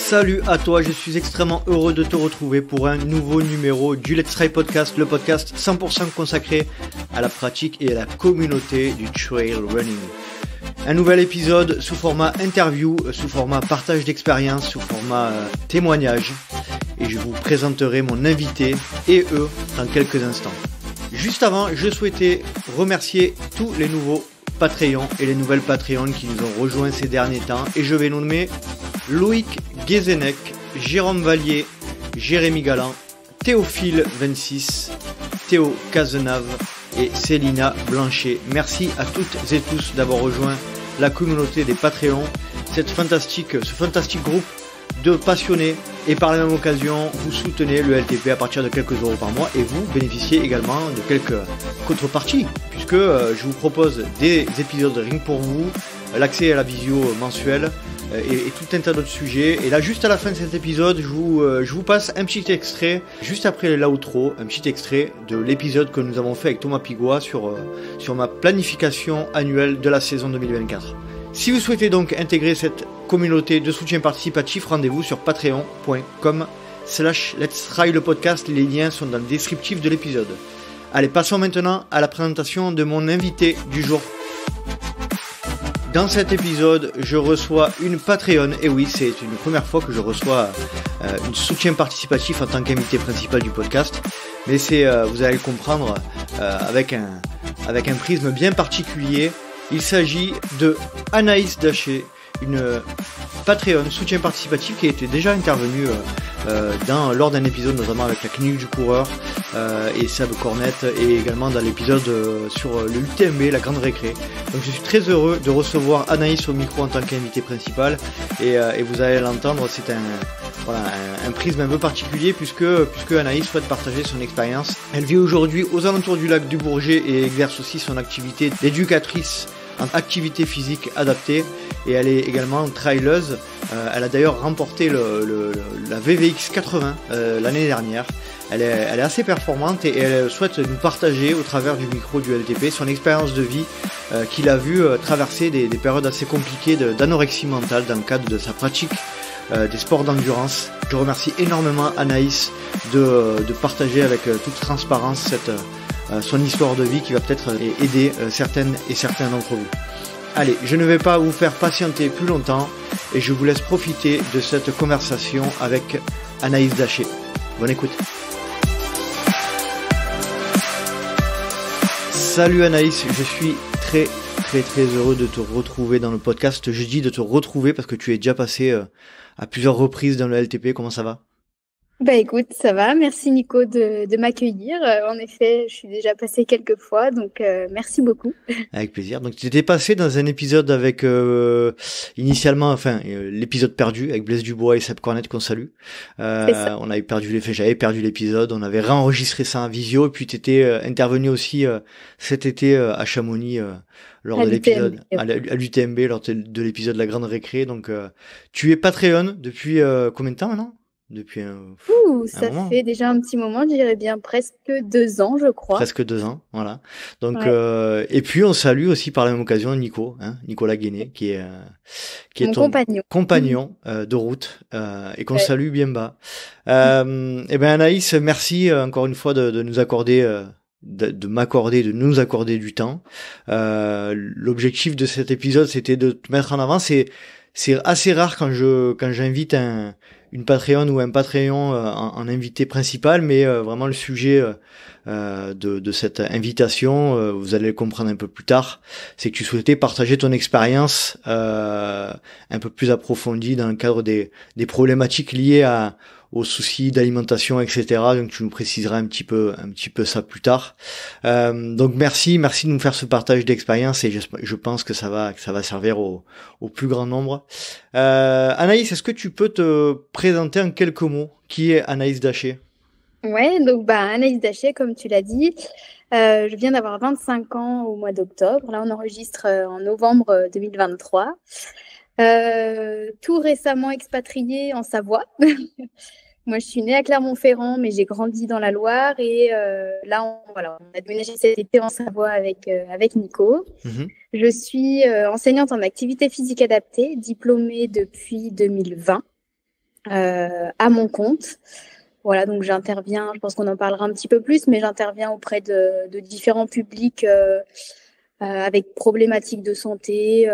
Salut à toi, je suis extrêmement heureux de te retrouver pour un nouveau numéro du Let's Try Podcast, le podcast 100% consacré à la pratique et à la communauté du trail running. Un nouvel épisode sous format interview, sous format partage d'expérience, sous format témoignage. Et je vous présenterai mon invité et eux dans quelques instants. Juste avant, je souhaitais remercier tous les nouveaux Patreons et les nouvelles Patreons qui nous ont rejoints ces derniers temps. Et je vais nommer Loïc Guézenec, Jérôme Vallier, Jérémy Galland, Théophile 26, Théo Cazenave et Célina Blanchet. Merci à toutes et tous d'avoir rejoint la communauté des Patreons, ce fantastique groupe de passionnés, et par la même occasion vous soutenez le LTP à partir de quelques euros par mois et vous bénéficiez également de quelques contreparties puisque je vous propose des épisodes rien que pour vous, l'accès à la visio mensuelle et tout un tas d'autres sujets. Et là, juste à la fin de cet épisode, je vous passe un petit extrait juste après l'outro, un petit extrait de l'épisode que nous avons fait avec Thomas Pigois sur ma planification annuelle de la saison 2024. Si vous souhaitez donc intégrer cette communauté de soutien participatif, rendez-vous sur patreon.com/Let's Try le podcast. Les liens sont dans le descriptif de l'épisode. Allez, passons maintenant à la présentation de mon invité du jour. Dans cet épisode, je reçois une Patreon. Et oui, c'est une première fois que je reçois un soutien participatif en tant qu'invité principal du podcast. Mais c'est, vous allez le comprendre, avec un prisme bien particulier. Il s'agit de Anaïs Daché, une Patreon soutien participatif qui était déjà intervenue lors d'un épisode notamment avec la clinique du coureur et Seb Cornette, et également dans l'épisode sur le UTMB, la grande récré. Donc je suis très heureux de recevoir Anaïs au micro en tant qu'invité principal et vous allez l'entendre, c'est un prisme un peu particulier puisque Anaïs souhaite partager son expérience. Elle vit aujourd'hui aux alentours du lac du Bourget et exerce aussi son activité d'éducatrice en activité physique adaptée, et elle est également traileuse. Elle a d'ailleurs remporté la VVX 80 l'année dernière. Elle est assez performante et elle souhaite nous partager au travers du micro du LTP son expérience de vie qu'il a vu traverser des périodes assez compliquées d'anorexie mentale dans le cadre de sa pratique des sports d'endurance. Je remercie énormément Anaïs de partager avec toute transparence son histoire de vie qui va peut-être aider certaines et certains d'entre vous. Allez, je ne vais pas vous faire patienter plus longtemps et je vous laisse profiter de cette conversation avec Anaïs Daché. Bonne écoute. Salut Anaïs, je suis très heureux de te retrouver dans le podcast. Je dis de te retrouver parce que tu es déjà passé à plusieurs reprises dans le LTP. Comment ça va ? Bah écoute, ça va, merci Nico de m'accueillir. En effet, je suis déjà passée quelques fois, donc merci beaucoup. Avec plaisir. Donc tu étais passé dans un épisode avec initialement, l'épisode perdu avec Blaise Dubois et Seb Cornette qu'on salue. On avait j'avais perdu l'épisode, on avait réenregistré ça en visio, et puis tu étais intervenu aussi cet été à Chamonix lors de l'épisode à l'UTMB lors de l'épisode La Grande Récré. Donc tu es Patreon depuis combien de temps maintenant ? Depuis ça fait déjà un petit moment, je dirais bien presque 2 ans, je crois. Presque 2 ans, voilà. Donc et puis on salue aussi par la même occasion Nicolas Guéné, qui est ton compagnon de route et qu'on salue bien bas. Et ben Anaïs, merci encore une fois de nous accorder de nous accorder du temps. L'objectif de cet épisode, c'était de te mettre en avant. C'est assez rare quand j'invite une Patreon ou un Patreon en invité principal, mais vraiment le sujet de cette invitation, vous allez le comprendre un peu plus tard, c'est que tu souhaitais partager ton expérience un peu plus approfondie dans le cadre des problématiques liées aux soucis d'alimentation, etc. Donc tu nous préciseras un petit peu ça plus tard. Donc merci de nous faire ce partage d'expérience, et je pense que ça va servir au plus grand nombre. Anaïs, est-ce que tu peux te présenter en quelques mots? Qui est Anaïs Daché? Ouais, donc Anaïs Daché, comme tu l'as dit, je viens d'avoir 25 ans au mois d'octobre. Là, on enregistre en novembre 2023. Tout récemment expatriée en Savoie. Moi, je suis née à Clermont-Ferrand, mais j'ai grandi dans la Loire, et là, on a déménagé cet été en Savoie avec Nico. Mm-hmm. Je suis enseignante en activité physique adaptée, diplômée depuis 2020. à mon compte. Voilà, donc j'interviens, je pense qu'on en parlera un petit peu plus, mais j'interviens auprès de différents publics avec problématiques de santé,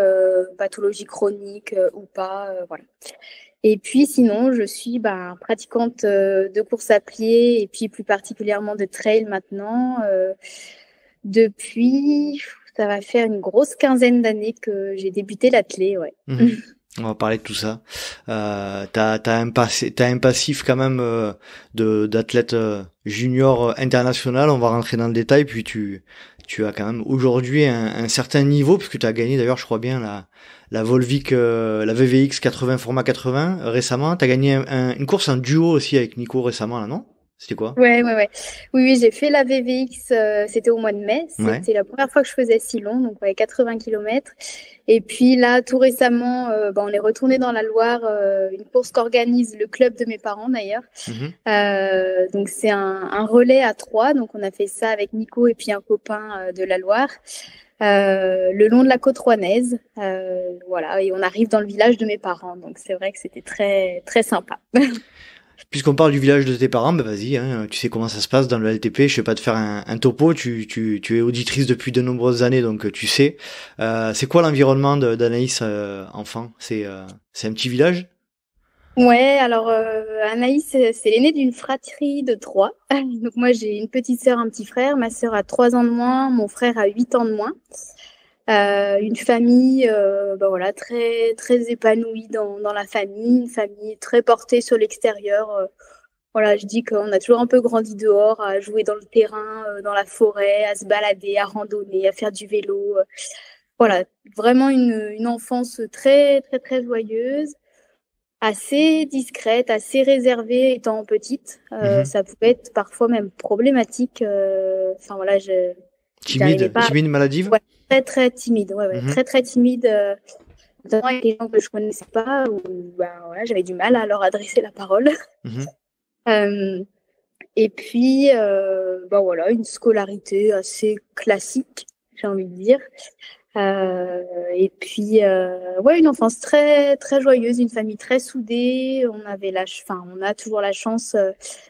pathologies chroniques ou pas, voilà. Et puis sinon, je suis pratiquante de course à pied et puis plus particulièrement de trail maintenant. Depuis, ça va faire une grosse quinzaine d'années que j'ai débuté l'athlé, ouais. On va parler de tout ça. T'as un passif quand même d'athlète junior international. On va rentrer dans le détail. Puis tu as quand même aujourd'hui un certain niveau, puisque tu as gagné d'ailleurs, je crois bien, la Volvic, la VVX 80 format 80 récemment. Tu as gagné une course en duo aussi avec Nico récemment, là, non? C'était quoi? Ouais. Oui, j'ai fait la VVX, c'était au mois de mai. C'était la première fois que je faisais si long, donc 80 km. Et puis là, tout récemment, on est retourné dans la Loire, une course qu'organise le club de mes parents d'ailleurs. Donc c'est un relais à 3, donc on a fait ça avec Nico et puis un copain de la Loire. Le long de la côte rouennaise, voilà, et on arrive dans le village de mes parents, donc c'est vrai que c'était très très sympa. Puisqu'on parle du village de tes parents, vas-y, tu sais comment ça se passe dans le LTP, je vais pas te faire un topo, tu es auditrice depuis de nombreuses années, donc tu sais. C'est quoi l'environnement d'Anaïs enfant? C'est un petit village? Ouais, alors Anaïs, c'est l'aînée d'une fratrie de 3. Donc moi, j'ai une petite sœur, un petit frère. Ma sœur a 3 ans de moins, mon frère a 8 ans de moins. Une famille voilà, très, très épanouie dans la famille, une famille très portée sur l'extérieur. Voilà, je dis qu'on a toujours un peu grandi dehors, à jouer dans le terrain, dans la forêt, à se balader, à randonner, à faire du vélo. Voilà, vraiment une enfance très, très, très joyeuse, assez discrète, assez réservée étant petite. Ça pouvait être parfois même problématique. Enfin voilà, timide, maladive. Ouais, très très timide. Très très timide. Notamment avec les gens que je connaissais pas, où voilà, j'avais du mal à leur adresser la parole. Et puis voilà, une scolarité assez classique, j'ai envie de dire. Et puis une enfance très très joyeuse, une famille très soudée. On a toujours la chance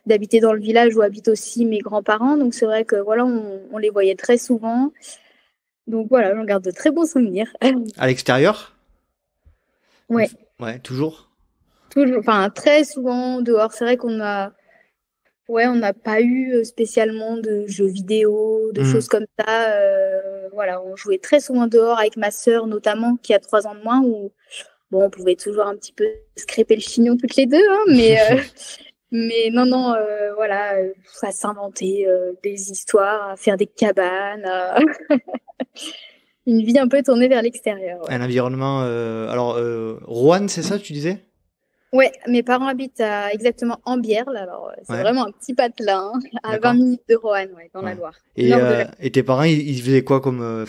d'habiter dans le village où habitent aussi mes grands-parents, donc c'est vrai que voilà, on les voyait très souvent. Donc voilà, j'en garde de très bons souvenirs. À l'extérieur? Ouais. Ouais, toujours. Enfin très souvent dehors. C'est vrai qu'on n'a pas eu spécialement de jeux vidéo, de choses comme ça. Voilà, on jouait très souvent dehors avec ma sœur notamment, qui a 3 ans de moins, où on pouvait toujours un petit peu se crêper le chignon toutes les deux, hein, mais non, voilà, à s'inventer des histoires, à faire des cabanes, une vie un peu tournée vers l'extérieur. Ouais. Un environnement. Roanne, c'est ça, tu disais? Ouais, mes parents habitent exactement Ambierle, alors c'est vraiment un petit patelin, à 20 minutes de Roanne, dans la Loire. Et tes parents, ils faisaient quoi comme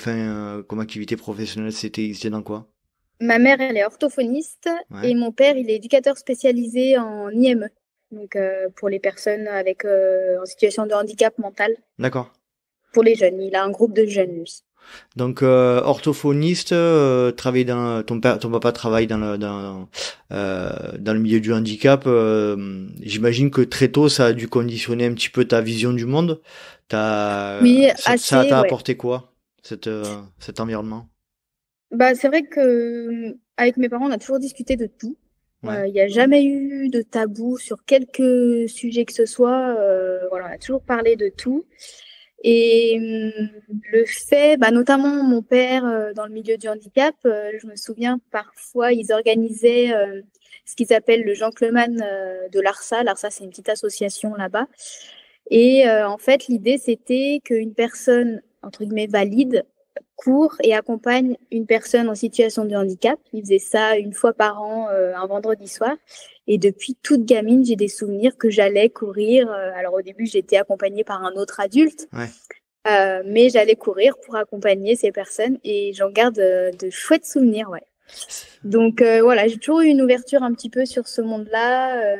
activité professionnelle? Ils étaient dans quoi? Ma mère, elle est orthophoniste et mon père, il est éducateur spécialisé en IME, donc pour les personnes en situation de handicap mental. D'accord. Pour les jeunes, il a un groupe de jeunes, lui. Donc orthophoniste, travaille ton papa travaille dans le milieu du handicap. J'imagine que très tôt ça a dû conditionner un petit peu ta vision du monde. Oui, ça t'a apporté quoi, cet environnement? C'est vrai que avec mes parents on a toujours discuté de tout. Il n'y a jamais eu de tabou sur quelque sujet que ce soit. Voilà, on a toujours parlé de tout. Et le fait, notamment mon père dans le milieu du handicap, je me souviens parfois ils organisaient ce qu'ils appellent le gentleman de l'ARSA. L'ARSA, c'est une petite association là-bas. Et en fait, l'idée, c'était qu'une personne, entre guillemets, valide, court et accompagne une personne en situation de handicap. Ils faisaient ça une fois par an, un vendredi soir. Et depuis toute gamine, j'ai des souvenirs que j'allais courir. Alors au début, j'étais accompagnée par un autre adulte, mais j'allais courir pour accompagner ces personnes et j'en garde de chouettes souvenirs. Ouais. Donc voilà, j'ai toujours eu une ouverture un petit peu sur ce monde-là.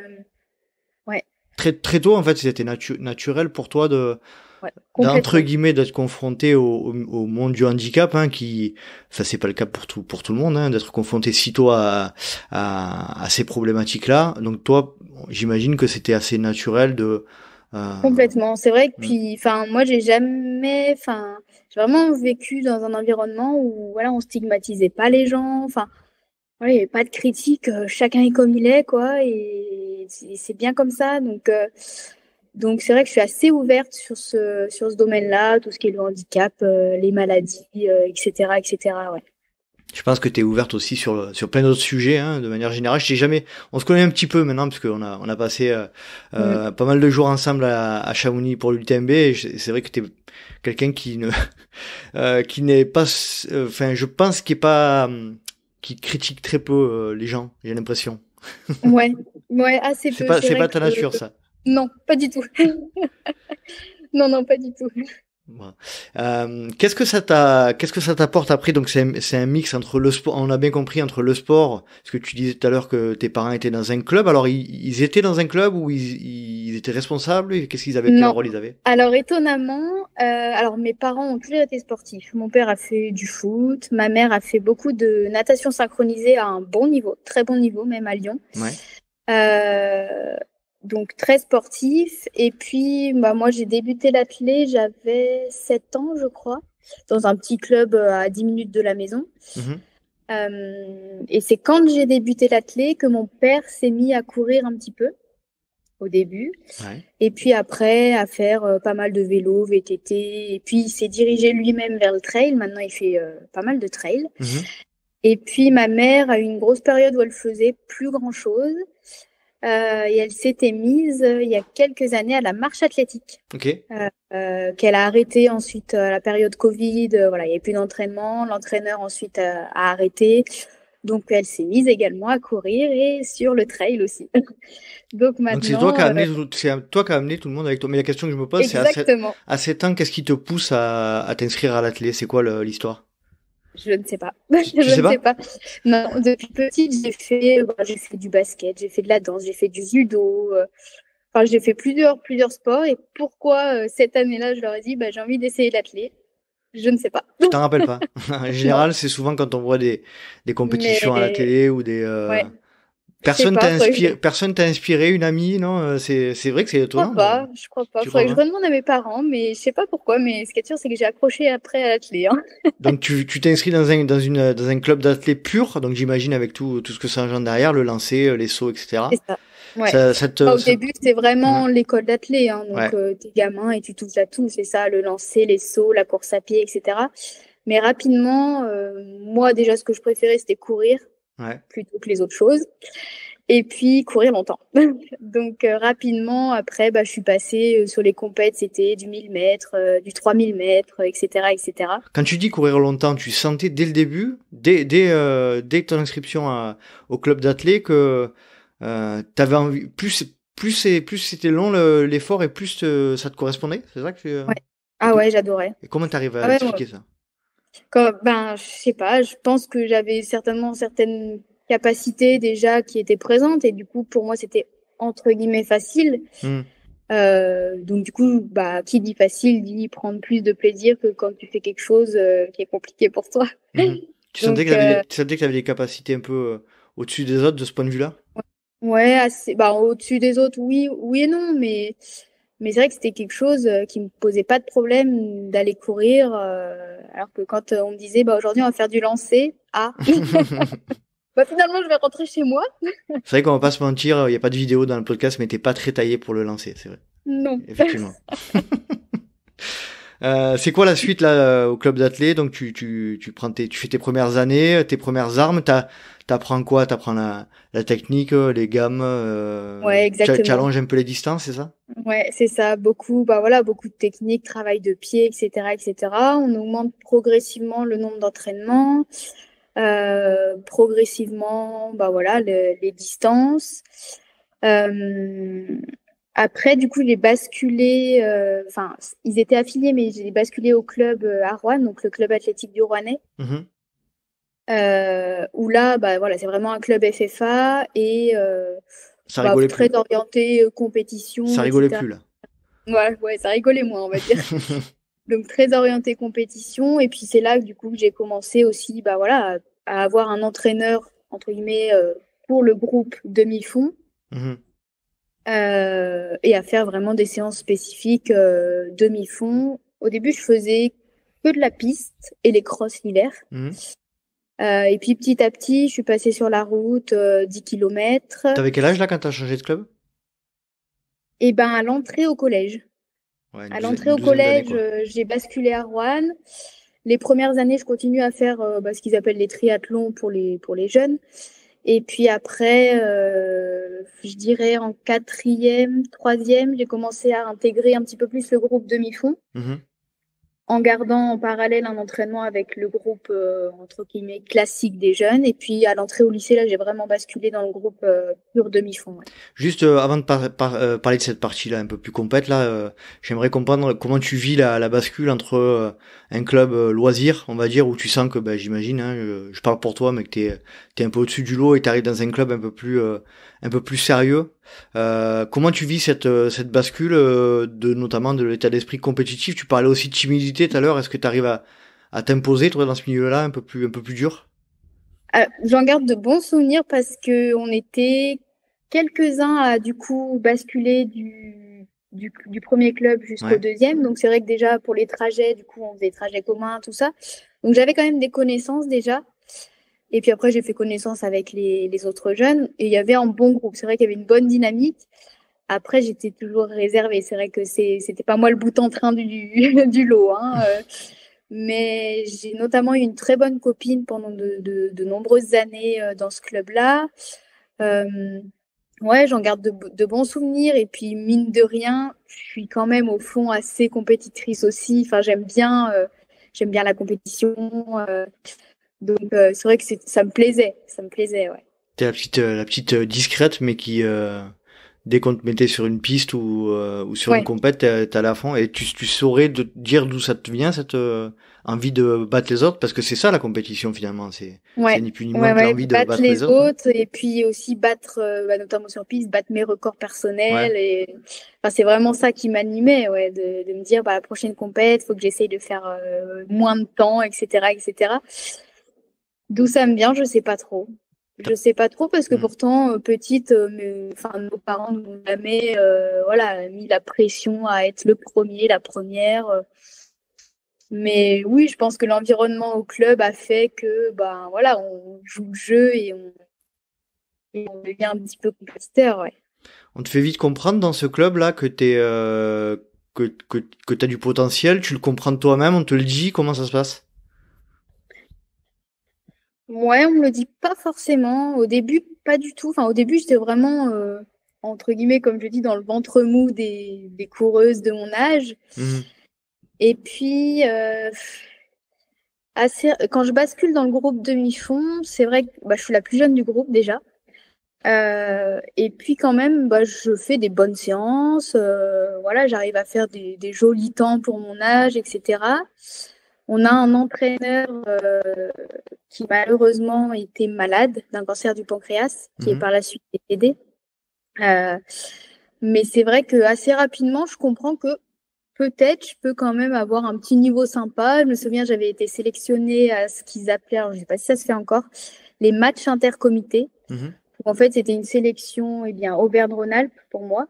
Ouais. Très très tôt, en fait, c'était naturel pour toi Ouais, entre guillemets, d'être confronté au monde du handicap, hein, ça c'est pas le cas pour tout le monde, hein, d'être confronté sitôt à ces problématiques-là. Donc toi, j'imagine que c'était assez naturel de. Complètement. C'est vrai que puis, moi, j'ai vraiment vécu dans un environnement où, voilà, on stigmatisait pas les gens. Enfin, voilà, il n'y avait pas de critique. Chacun est comme il est, quoi, et c'est bien comme ça. Donc c'est vrai que je suis assez ouverte sur ce domaine-là, tout ce qui est le handicap, les maladies, etc., etc. Ouais. Je pense que tu es ouverte aussi sur plein d'autres sujets, hein, de manière générale. On se connaît un petit peu maintenant parce qu'on a passé pas mal de jours ensemble à Chamonix pour l'UTMB. Et c'est vrai que tu es quelqu'un qui qui n'est pas, je pense qui critique très peu les gens. J'ai l'impression. Ouais, assez peu. C'est pas ta nature, ça. Non, pas du tout. Non, pas du tout. Qu'est-ce que ça t'apporte après? Donc c'est un mix entre le sport, on a bien compris, entre le sport, parce que tu disais tout à l'heure que tes parents étaient dans un club. Alors ils étaient dans un club ou ils étaient responsables? Qu'est-ce qu'ils avaient? Quel rôle ils avaient? Alors étonnamment, mes parents ont toujours été sportifs. Mon père a fait du foot, ma mère a fait beaucoup de natation synchronisée à un bon niveau, très bon niveau même à Lyon. Ouais. Donc très sportif. Et puis, moi, j'ai débuté l'athlé, j'avais 7 ans, je crois, dans un petit club à 10 minutes de la maison. Et c'est quand j'ai débuté l'athlé que mon père s'est mis à courir un petit peu, au début. Ouais. Et puis après, à faire pas mal de vélo, VTT. Et puis, il s'est dirigé lui-même vers le trail. Maintenant, il fait pas mal de trail. Et puis, ma mère a eu une grosse période où elle faisait plus grand-chose. Et elle s'était mise il y a quelques années à la marche athlétique, qu'elle a arrêté ensuite à la période Covid. Voilà, il n'y avait plus d'entraînement. L'entraîneur ensuite a arrêté. Donc elle s'est mise également à courir et sur le trail aussi. Donc maintenant. Donc c'est toi qui as amené tout le monde avec toi. Mais la question que je me pose, c'est à 7 ans, qu'est-ce qui te pousse à t'inscrire à l'athlé? C'est quoi l'histoire? Je ne sais pas. Je ne sais pas. Non, depuis petite, j'ai fait du basket, j'ai fait de la danse, j'ai fait du judo. J'ai fait plusieurs sports. Et pourquoi cette année-là, je leur ai dit, j'ai envie d'essayer l'athlé. Je ne sais pas. Tu t'en rappelles pas? En général, c'est souvent quand on voit des compétitions à la télé ou des. Ouais. Personne t'a inspiré, une amie, non? C'est vrai que c'est étonnant. Je crois pas. Faudrait que je redemande à mes parents, mais je sais pas pourquoi. Mais ce qui est sûr, c'est que j'ai accroché après à l'athlé. Hein. Donc tu t'es inscrit dans un club d'athlé pur, donc j'imagine avec tout ce que ça engendre derrière, le lancer, les sauts, etc. C'est ça. Ouais. Au début, c'est vraiment l'école d'athlé. Hein, donc t'es gamin et tu touches à tout. C'est ça, le lancer, les sauts, la course à pied, etc. Mais rapidement, moi déjà, ce que je préférais, c'était courir. Plutôt que les autres choses. Et puis courir longtemps. Donc rapidement, après, je suis passée sur les compètes, c'était du 1000 mètres, du 3000 mètres, etc., etc. Quand tu dis courir longtemps, tu sentais dès le début, dès ton inscription au club d'athlé, que t'avais envie, plus c'était long l'effort et plus ça te correspondait, c'est ça que ouais, j'adorais. Et comment t'arrives à expliquer ça? Je sais pas, je pense que j'avais certainement certaines capacités déjà qui étaient présentes et du coup pour moi c'était entre guillemets facile. Donc du coup qui dit facile dit prendre plus de plaisir que quand tu fais quelque chose qui est compliqué pour toi. Tu sentais que tu avais des capacités un peu au-dessus des autres de ce point de vue-là? Ouais, assez, au-dessus des autres, oui et non, mais c'est vrai que c'était quelque chose qui me posait pas de problème d'aller courir, alors que quand on me disait aujourd'hui on va faire du lancer, finalement je vais rentrer chez moi. C'est vrai qu'on va pas se mentir, il y a pas de vidéo dans le podcast, mais t'es pas très taillé pour le lancer, c'est vrai. Non. Effectivement. C'est quoi la suite là au club d'athlé? Donc tu fais tes premières années, tes premières armes, t'apprends quoi? T'apprends la technique, les gammes, ouais, exactement. Tu allonges un peu les distances, c'est ça? Ouais, c'est ça, beaucoup beaucoup de techniques, travail de pied, etc. On augmente progressivement le nombre d'entraînements, progressivement les distances. Après, du coup, j'ai basculé, ils étaient affiliés, mais j'ai basculé au club à Rouen, donc le club athlétique du Rouennais. Où là, c'est vraiment un club FFA et ça rigolait très plus. orienté compétition. Ça rigolait plus là. Ouais, ça rigolait moins, on va dire. Donc très orienté compétition. Et puis c'est là du coup que j'ai commencé aussi à avoir un entraîneur, entre guillemets, pour le groupe demi-fond. Et à faire vraiment des séances spécifiques demi-fond. Au début, je faisais que de la piste et les crosses l'hiver. Et puis petit à petit, je suis passée sur la route, 10 km. T'avais quel âge là quand t'as changé de club? Et ben à l'entrée au collège. Ouais, à l'entrée au collège, j'ai basculé à Roanne. Les premières années, je continue à faire ce qu'ils appellent les triathlons pour les jeunes. Et puis après, je dirais en 4e, 3e, j'ai commencé à intégrer un petit peu plus le groupe demi-fond, en gardant en parallèle un entraînement avec le groupe, entre guillemets, classique des jeunes. Et puis à l'entrée au lycée, là, j'ai vraiment basculé dans le groupe pur demi-fond. Ouais. Juste avant de parler de cette partie-là un peu plus complète, là, j'aimerais comprendre comment tu vis la bascule entre un club loisir, on va dire, où tu sens que, j'imagine, hein, je parle pour toi, mais que t'es un peu au-dessus du lot et t'arrives dans un club un peu plus sérieux. Comment tu vis cette bascule notamment de l'état d'esprit compétitif? Tu parlais aussi de timidité tout à l'heure. Est-ce que tu arrives à t'imposer, toi, dans ce milieu-là, un peu plus dur? J'en garde de bons souvenirs parce que on était quelques-uns à du coup basculer du premier club jusqu'au deuxième. Donc c'est vrai que déjà pour les trajets, du coup on faisait des trajets communs, tout ça. Donc j'avais quand même des connaissances déjà. Et puis après j'ai fait connaissance avec les autres jeunes et il y avait un bon groupe. C'est vrai qu'il y avait une bonne dynamique. Après j'étais toujours réservée. C'est vrai que c'était pas moi le bout en train du lot. Hein. Mais j'ai notamment eu une très bonne copine pendant de nombreuses années dans ce club-là. Ouais, j'en garde de bons souvenirs. Et puis, mine de rien, je suis quand même au fond assez compétitrice aussi. Enfin, j'aime bien la compétition. Donc, c'est vrai que ça me plaisait. Ça me plaisait, ouais. T'es la petite discrète, mais qui... dès qu'on te mettait sur une piste ou sur une compète, t'allais à fond et tu saurais de dire d'où ça te vient cette envie de battre les autres, parce que c'est ça la compétition finalement, c'est ni plus ni moins que l'envie de battre les autres. Et puis aussi battre, notamment sur piste, battre mes records personnels. Et enfin, c'est vraiment ça qui m'animait, de me dire la prochaine compète, faut que j'essaye de faire moins de temps, etc., etc. D'où ça me vient, je sais pas trop. Je sais pas trop parce que pourtant petite, nos parents ne m'ont jamais mis la pression à être le premier, la première. Mais oui, je pense que l'environnement au club a fait que on joue le jeu et on devient un petit peu compétiteur. Ouais. On te fait vite comprendre dans ce club là que t'as du potentiel, tu le comprends de toi-même, on te le dit, comment ça se passe? Ouais, on me le dit pas forcément. Au début, pas du tout. Enfin, au début, j'étais vraiment, entre guillemets, comme je dis, dans le ventre mou des coureuses de mon âge. Et puis, quand je bascule dans le groupe demi-fond, c'est vrai que je suis la plus jeune du groupe déjà. Et puis quand même, je fais des bonnes séances. J'arrive à faire des jolis temps pour mon âge, etc. On a un entraîneur qui malheureusement était malade d'un cancer du pancréas, qui est par la suite décédé. Mais c'est vrai que assez rapidement, je comprends que peut-être je peux quand même avoir un petit niveau sympa. Je me souviens, j'avais été sélectionnée à ce qu'ils appelaient, alors je ne sais pas si ça se fait encore, les matchs intercomités. En fait, c'était une sélection Auvergne-Rhône-Alpes pour moi.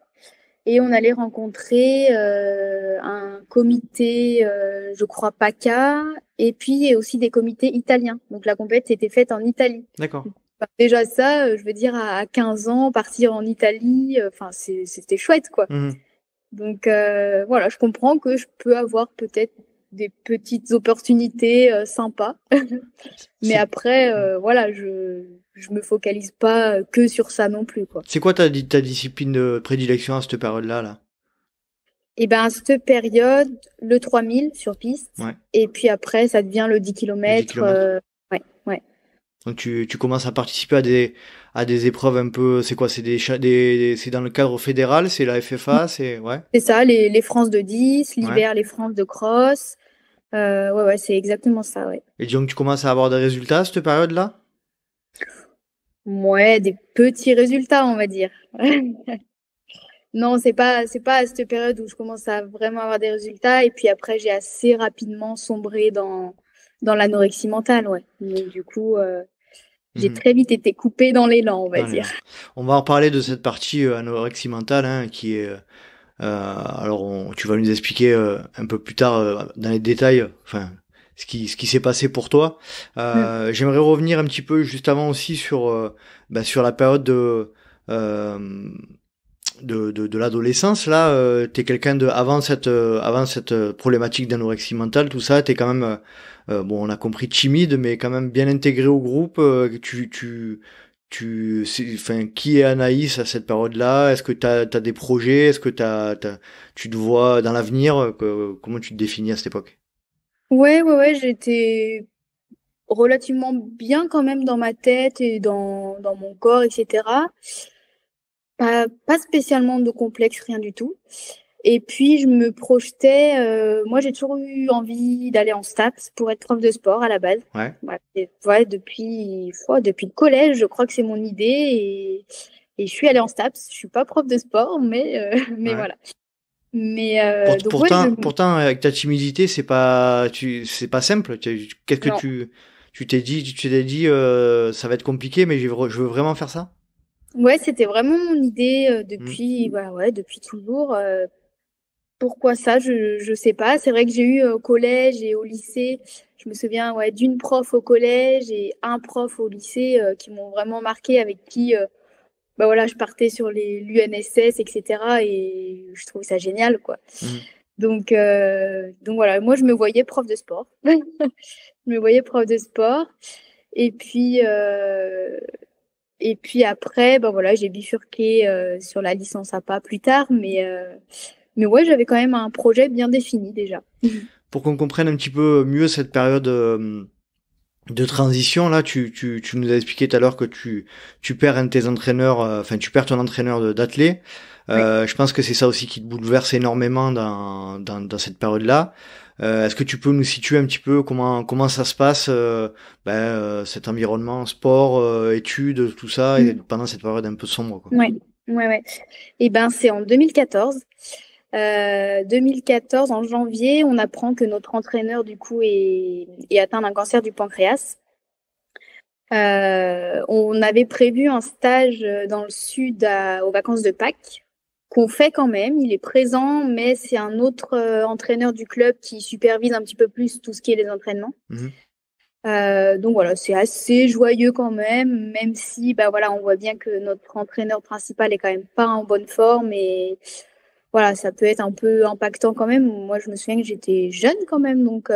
Et on allait rencontrer un comité, je crois, PACA, et puis aussi des comités italiens. Donc la compétition était faite en Italie. D'accord. Déjà ça, je veux dire, à 15 ans, partir en Italie, c'était chouette, quoi. Donc je comprends que je peux avoir peut-être des petites opportunités sympas. Mais après, je me focalise pas que sur ça non plus, quoi. C'est quoi ta discipline de prédilection à cette période-là, là? Et à cette période, le 3000 sur piste. Et puis après, ça devient le 10 km. Donc tu commences à participer à des épreuves un peu, c'est quoi? C'est c'est dans le cadre fédéral, c'est la FFA, c'est ça, les France de 10, l'hiver les France de cross. C'est exactement ça, Et donc tu commences à avoir des résultats à cette période-là? Ouais, des petits résultats, on va dire. Non, c'est pas à cette période où je commence à vraiment avoir des résultats. Et puis après, j'ai assez rapidement sombré dans l'anorexie mentale, ouais. Donc, du coup, j'ai très vite été coupée dans l'élan, on va dire. On va en parler de cette partie anorexie mentale, hein, qui est... tu vas nous expliquer un peu plus tard dans les détails, enfin, ce qui s'est passé pour toi. J'aimerais revenir un petit peu juste avant aussi sur la période de l'adolescence. Là, t'es quelqu'un de avant cette problématique d'anorexie mentale, tout ça, t'es quand même on a compris timide, mais quand même bien intégré au groupe. Qui est Anaïs à cette période-là? Est-ce que t'as des projets? Est-ce que tu te vois dans l'avenir? Comment tu te définis à cette époque? Ouais, j'étais relativement bien quand même dans ma tête et dans mon corps, etc. Pas spécialement de complexe, rien du tout. Et puis, je me projetais, moi, j'ai toujours eu envie d'aller en STAPS pour être prof de sport à la base. Ouais. Depuis le collège, je crois que c'est mon idée et je suis allée en STAPS. Je suis pas prof de sport, mais voilà. Mais pourtant, avec ta timidité, c'est pas simple. Qu'est-ce que tu t'es dit, ça va être compliqué, mais je veux vraiment faire ça? Ouais, c'était vraiment mon idée depuis toujours. Pourquoi ça, je sais pas. C'est vrai que j'ai eu au collège et au lycée, je me souviens d'une prof au collège et un prof au lycée qui m'ont vraiment marqué, avec qui je partais sur l'UNSS, etc. Et je trouvais ça génial, quoi. Donc voilà, moi je me voyais prof de sport. Je me voyais prof de sport. Et puis après, j'ai bifurqué sur la licence APA plus tard, mais ouais, j'avais quand même un projet bien défini déjà. Pour qu'on comprenne un petit peu mieux cette période de transition, là, tu nous as expliqué tout à l'heure que tu perds un de tes entraîneurs, tu perds ton entraîneur d'athlète. Je pense que c'est ça aussi qui te bouleverse énormément dans cette période-là. Est-ce que tu peux nous situer un petit peu comment ça se passe, cet environnement sport, études, tout ça, et pendant cette période un peu sombre, quoi. Ouais. Et ben c'est en 2014. 2014, en janvier, on apprend que notre entraîneur du coup est atteint d'un cancer du pancréas. On avait prévu un stage dans le sud aux vacances de Pâques, qu'on fait quand même. Il est présent, mais c'est un autre entraîneur du club qui supervise un petit peu plus tout ce qui est les entraînements. Donc voilà, c'est assez joyeux quand même si on voit bien que notre entraîneur principal est quand même pas en bonne forme, et voilà, ça peut être un peu impactant quand même. Moi, je me souviens que j'étais jeune quand même, donc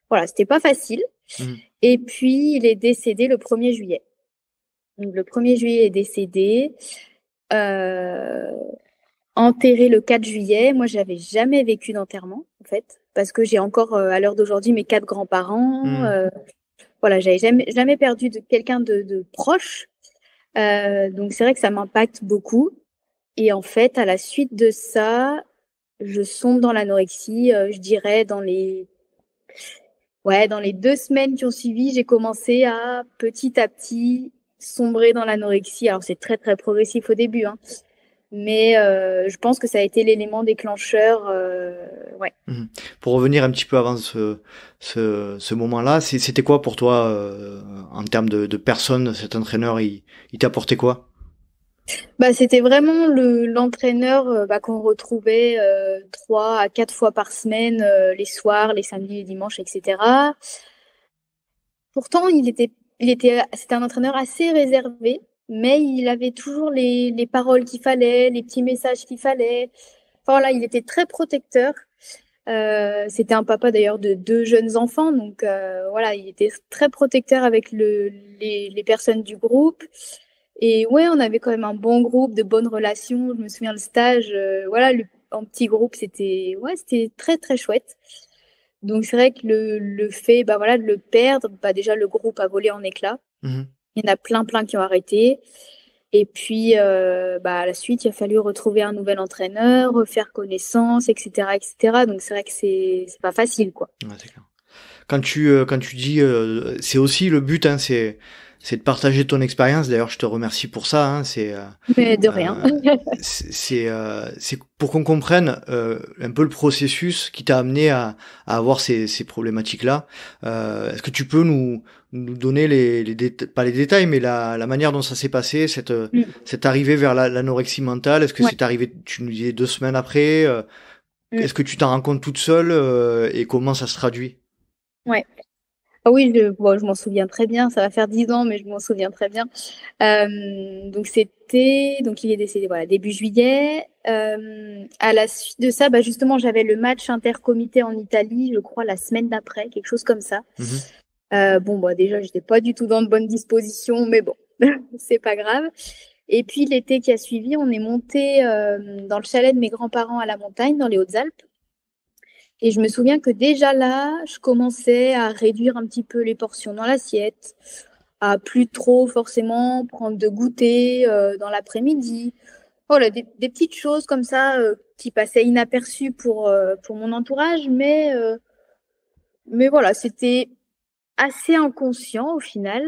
voilà, c'était pas facile. Et puis, il est décédé le 1er juillet. Donc, le 1er juillet, il est décédé. Enterré le 4 juillet. Moi, j'avais jamais vécu d'enterrement, en fait, parce que j'ai encore, à l'heure d'aujourd'hui, mes 4 grands-parents. Voilà, j'avais jamais perdu de quelqu'un de proche. Donc, c'est vrai que ça m'impacte beaucoup. Et en fait, à la suite de ça, je sombre dans l'anorexie. Je dirais dans les 2 semaines qui ont suivi, j'ai commencé à petit sombrer dans l'anorexie. Alors, c'est très, très progressif au début, hein. Mais je pense que ça a été l'élément déclencheur. Pour revenir un petit peu avant ce moment-là, c'était quoi pour toi en termes de personne, cet entraîneur, il t'apportait quoi? C'était vraiment l'entraîneur qu'on retrouvait 3 à 4 fois par semaine, les soirs, les samedis, les dimanches, etc. Pourtant, c'était un entraîneur assez réservé, mais il avait toujours les paroles qu'il fallait, les petits messages qu'il fallait. Enfin, voilà, il était très protecteur. C'était un papa d'ailleurs de 2 jeunes enfants, donc voilà, il était très protecteur avec les personnes du groupe. Et ouais, on avait quand même un bon groupe, de bonnes relations. Je me souviens le stage, en petit groupe, c'était très très chouette. Donc c'est vrai que le fait de le perdre, déjà le groupe a volé en éclats. Il y en a plein qui ont arrêté. Et puis à la suite, il a fallu retrouver un nouvel entraîneur, refaire connaissance, etc., etc. Donc c'est vrai que c'est pas facile, quoi. Ouais, c'est clair. Quand tu dis, c'est aussi le but, hein, c'est de partager ton expérience. D'ailleurs, je te remercie pour ça. Hein. Mais de rien. C'est pour qu'on comprenne un peu le processus qui t'a amené à avoir ces problématiques-là. Est-ce que tu peux nous donner pas les détails, mais la manière dont ça s'est passé, cette arrivée vers l'anorexie mentale? Est-ce que c'est arrivé, tu nous disais 2 semaines après? Est-ce que tu t'en rends compte toute seule et comment ça se traduit? Ouais. Ah oui, je m'en souviens très bien. Ça va faire 10 ans, mais je m'en souviens très bien. Donc il est décédé début juillet. À la suite de ça, justement, j'avais le match intercomité en Italie, je crois la semaine d'après, quelque chose comme ça. Déjà, j'étais pas du tout dans de bonnes dispositions, mais bon, c'est pas grave. Et puis l'été qui a suivi, on est monté dans le chalet de mes grands-parents à la montagne, dans les Hautes-Alpes. Et je me souviens que déjà là, je commençais à réduire un petit peu les portions dans l'assiette, à plus trop forcément prendre de goûter dans l'après-midi. Voilà, des petites choses comme ça qui passaient inaperçues pour mon entourage, mais voilà, c'était assez inconscient au final.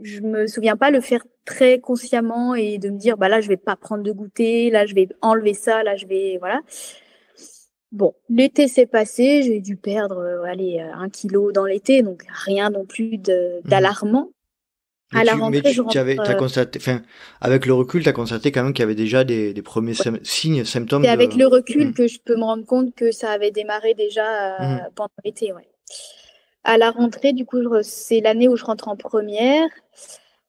Je me souviens pas le faire très consciemment et de me dire là je vais pas prendre de goûter, là je vais enlever ça, là je vais voilà. Bon, l'été s'est passé, j'ai dû perdre 1 kilo dans l'été, donc rien non plus d'alarmant. À la rentrée, t'as constaté, avec le recul, t'as constaté quand même qu'il y avait déjà des premiers signes, symptômes. C'est avec le recul que je peux me rendre compte que ça avait démarré déjà pendant l'été, ouais. À la rentrée, du coup, c'est l'année où je rentre en première.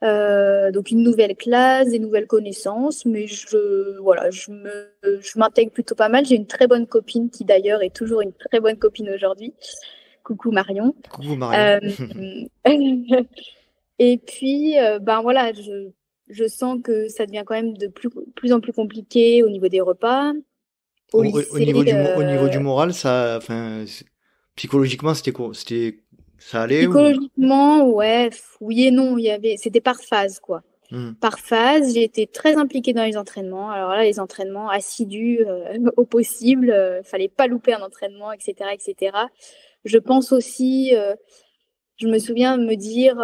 Donc une nouvelle classe, des nouvelles connaissances, mais je m'intègre plutôt pas mal. J'ai une très bonne copine qui d'ailleurs est toujours une très bonne copine aujourd'hui. Coucou Marion. Coucou Marion. Et puis je sens que ça devient quand même de plus en plus compliqué au niveau des repas. Au niveau du moral, ça, psychologiquement, ça allait? Psychologiquement, oui et non. C'était par phase, quoi. Par phase, j'ai été très impliquée dans les entraînements. Alors là, les entraînements assidus au possible. Fallait pas louper un entraînement, etc., etc. Je pense aussi, je me souviens me dire,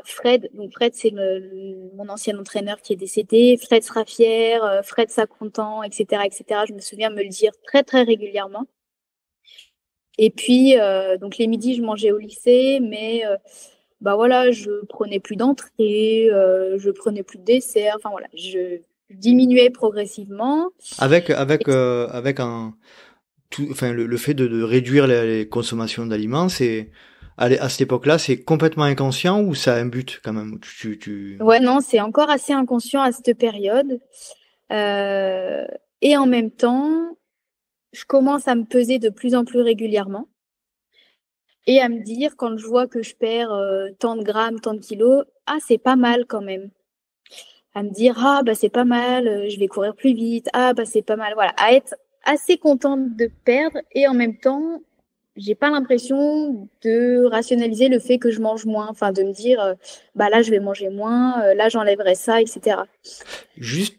Fred. Donc Fred, c'est mon ancien entraîneur qui est décédé. Fred sera fier. Fred sera content, etc., etc. Je me souviens me le dire très très régulièrement. Et puis, donc les midis, je mangeais au lycée, mais je prenais plus d'entrée, je prenais plus de dessert. Enfin voilà, je diminuais progressivement. Le fait de réduire les consommations d'aliments, à cette époque-là, c'est complètement inconscient ou ça a un but quand même? Ouais, non, c'est encore assez inconscient à cette période. Et en même temps, je commence à me peser de plus en plus régulièrement et à me dire, quand je vois que je perds tant de grammes, tant de kilos, c'est pas mal quand même. À me dire, c'est pas mal, je vais courir plus vite, c'est pas mal. Voilà, à être assez contente de perdre et en même temps, j'ai pas l'impression de rationaliser le fait que je mange moins, enfin de me dire, là je vais manger moins, là j'enlèverai ça, etc. Je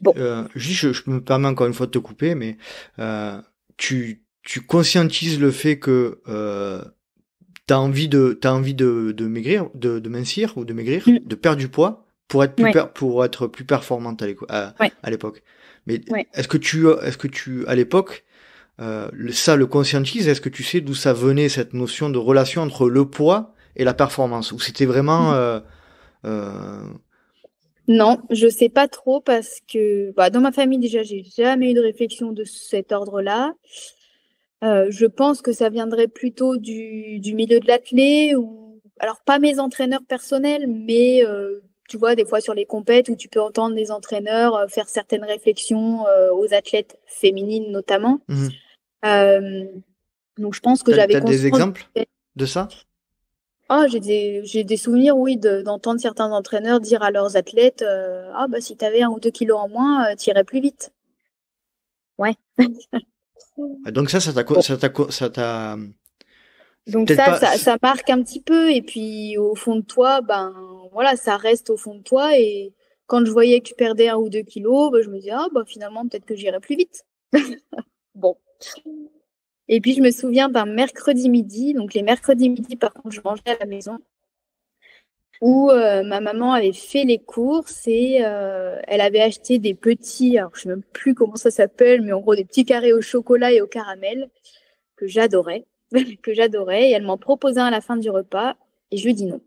me permets encore une fois de te couper, mais tu conscientises le fait que t'as envie de maigrir, de mincir ou de maigrir, de perdre du poids pour être plus performante à l'époque. Mais est-ce que tu à l'époque le conscientises? Est-ce que tu sais d'où ça venait, cette notion de relation entre le poids et la performance, ou c'était vraiment Non, je sais pas trop parce que dans ma famille déjà, j'ai jamais eu de réflexion de cet ordre-là. Je pense que ça viendrait plutôt du milieu de l'athlé, ou alors pas mes entraîneurs personnels, mais tu vois, des fois sur les compètes où tu peux entendre des entraîneurs faire certaines réflexions aux athlètes féminines notamment. Donc je pense que j'avais des exemples de ça? J'ai des souvenirs, oui, d'entendre certains entraîneurs dire à leurs athlètes si tu avais 1 ou 2 kilos en moins, tu irais plus vite. Ouais. Donc ça t'a donc ça marque un petit peu, et puis au fond de toi, ça reste au fond de toi, et quand je voyais que tu perdais 1 ou 2 kilos, je me disais finalement peut-être que j'irais plus vite. Bon. Et puis je me souviens d'un mercredi midi, donc les mercredis midi par contre je mangeais à la maison. où ma maman avait fait les courses et elle avait acheté des petits, alors je sais même plus comment ça s'appelle, mais en gros des petits carrés au chocolat et au caramel que j'adorais, que j'adorais. Et elle m'en proposait un à la fin du repas et je lui dis non.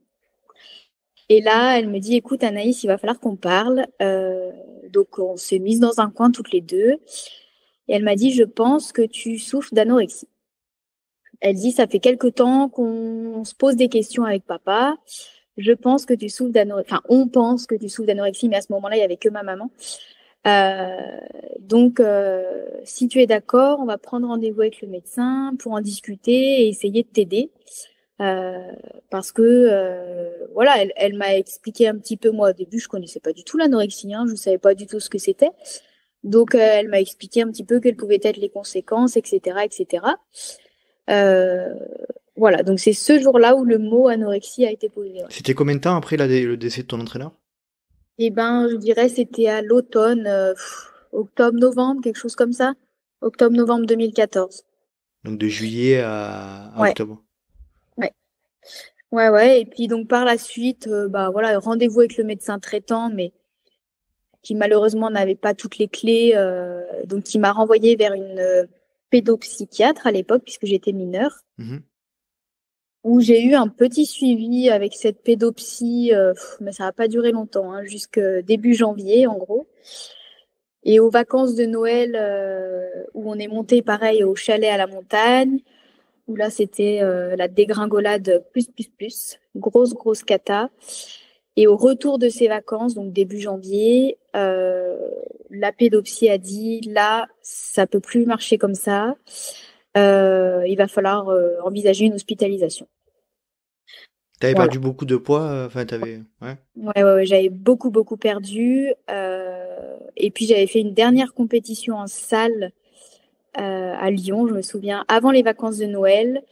Et là, elle me dit, écoute Anaïs, il va falloir qu'on parle. Donc on s'est mises dans un coin toutes les deux. Et elle m'a dit, je pense que tu souffres d'anorexie. Elle dit, ça fait quelque temps qu'on se pose des questions avec papa. Je pense que tu souffres d'anorexie. Enfin, on pense que tu souffres d'anorexie, mais à ce moment-là, il n'y avait que ma maman. Donc, si tu es d'accord, on va prendre rendez-vous avec le médecin pour en discuter et essayer de t'aider. Parce que, voilà, elle m'a expliqué un petit peu, moi, au début, je connaissais pas du tout l'anorexie, hein, je savais pas du tout ce que c'était. Donc, elle m'a expliqué un petit peu quelles pouvaient être les conséquences, etc., etc. Voilà, donc c'est ce jour-là où le mot anorexie a été posé. Ouais. C'était combien de temps après le décès de ton entraîneur? Eh ben, je dirais c'était à l'automne, octobre-novembre, quelque chose comme ça. Octobre-novembre 2014. Donc de juillet à Ouais, octobre. ouais, ouais, ouais. Et puis donc par la suite, bah voilà, rendez-vous avec le médecin traitant, mais qui malheureusement n'avait pas toutes les clés, donc qui m'a renvoyée vers une pédopsychiatre à l'époque puisque j'étais mineure. Mhm. Où j'ai eu un petit suivi avec cette pédopsie, mais ça n'a pas duré longtemps, hein, jusqu'à début janvier en gros. Et aux vacances de Noël, où on est monté pareil au chalet à la montagne, où là c'était la dégringolade plus, grosse cata. Et au retour de ces vacances, donc début janvier, la pédopsie a dit là, ça peut plus marcher comme ça. Il va falloir envisager une hospitalisation. T'avais Voilà. perdu beaucoup de poids, enfin t'avais, ouais. Ouais, j'avais beaucoup perdu. Et puis j'avais fait une dernière compétition en salle à Lyon, je me souviens, avant les vacances de Noël,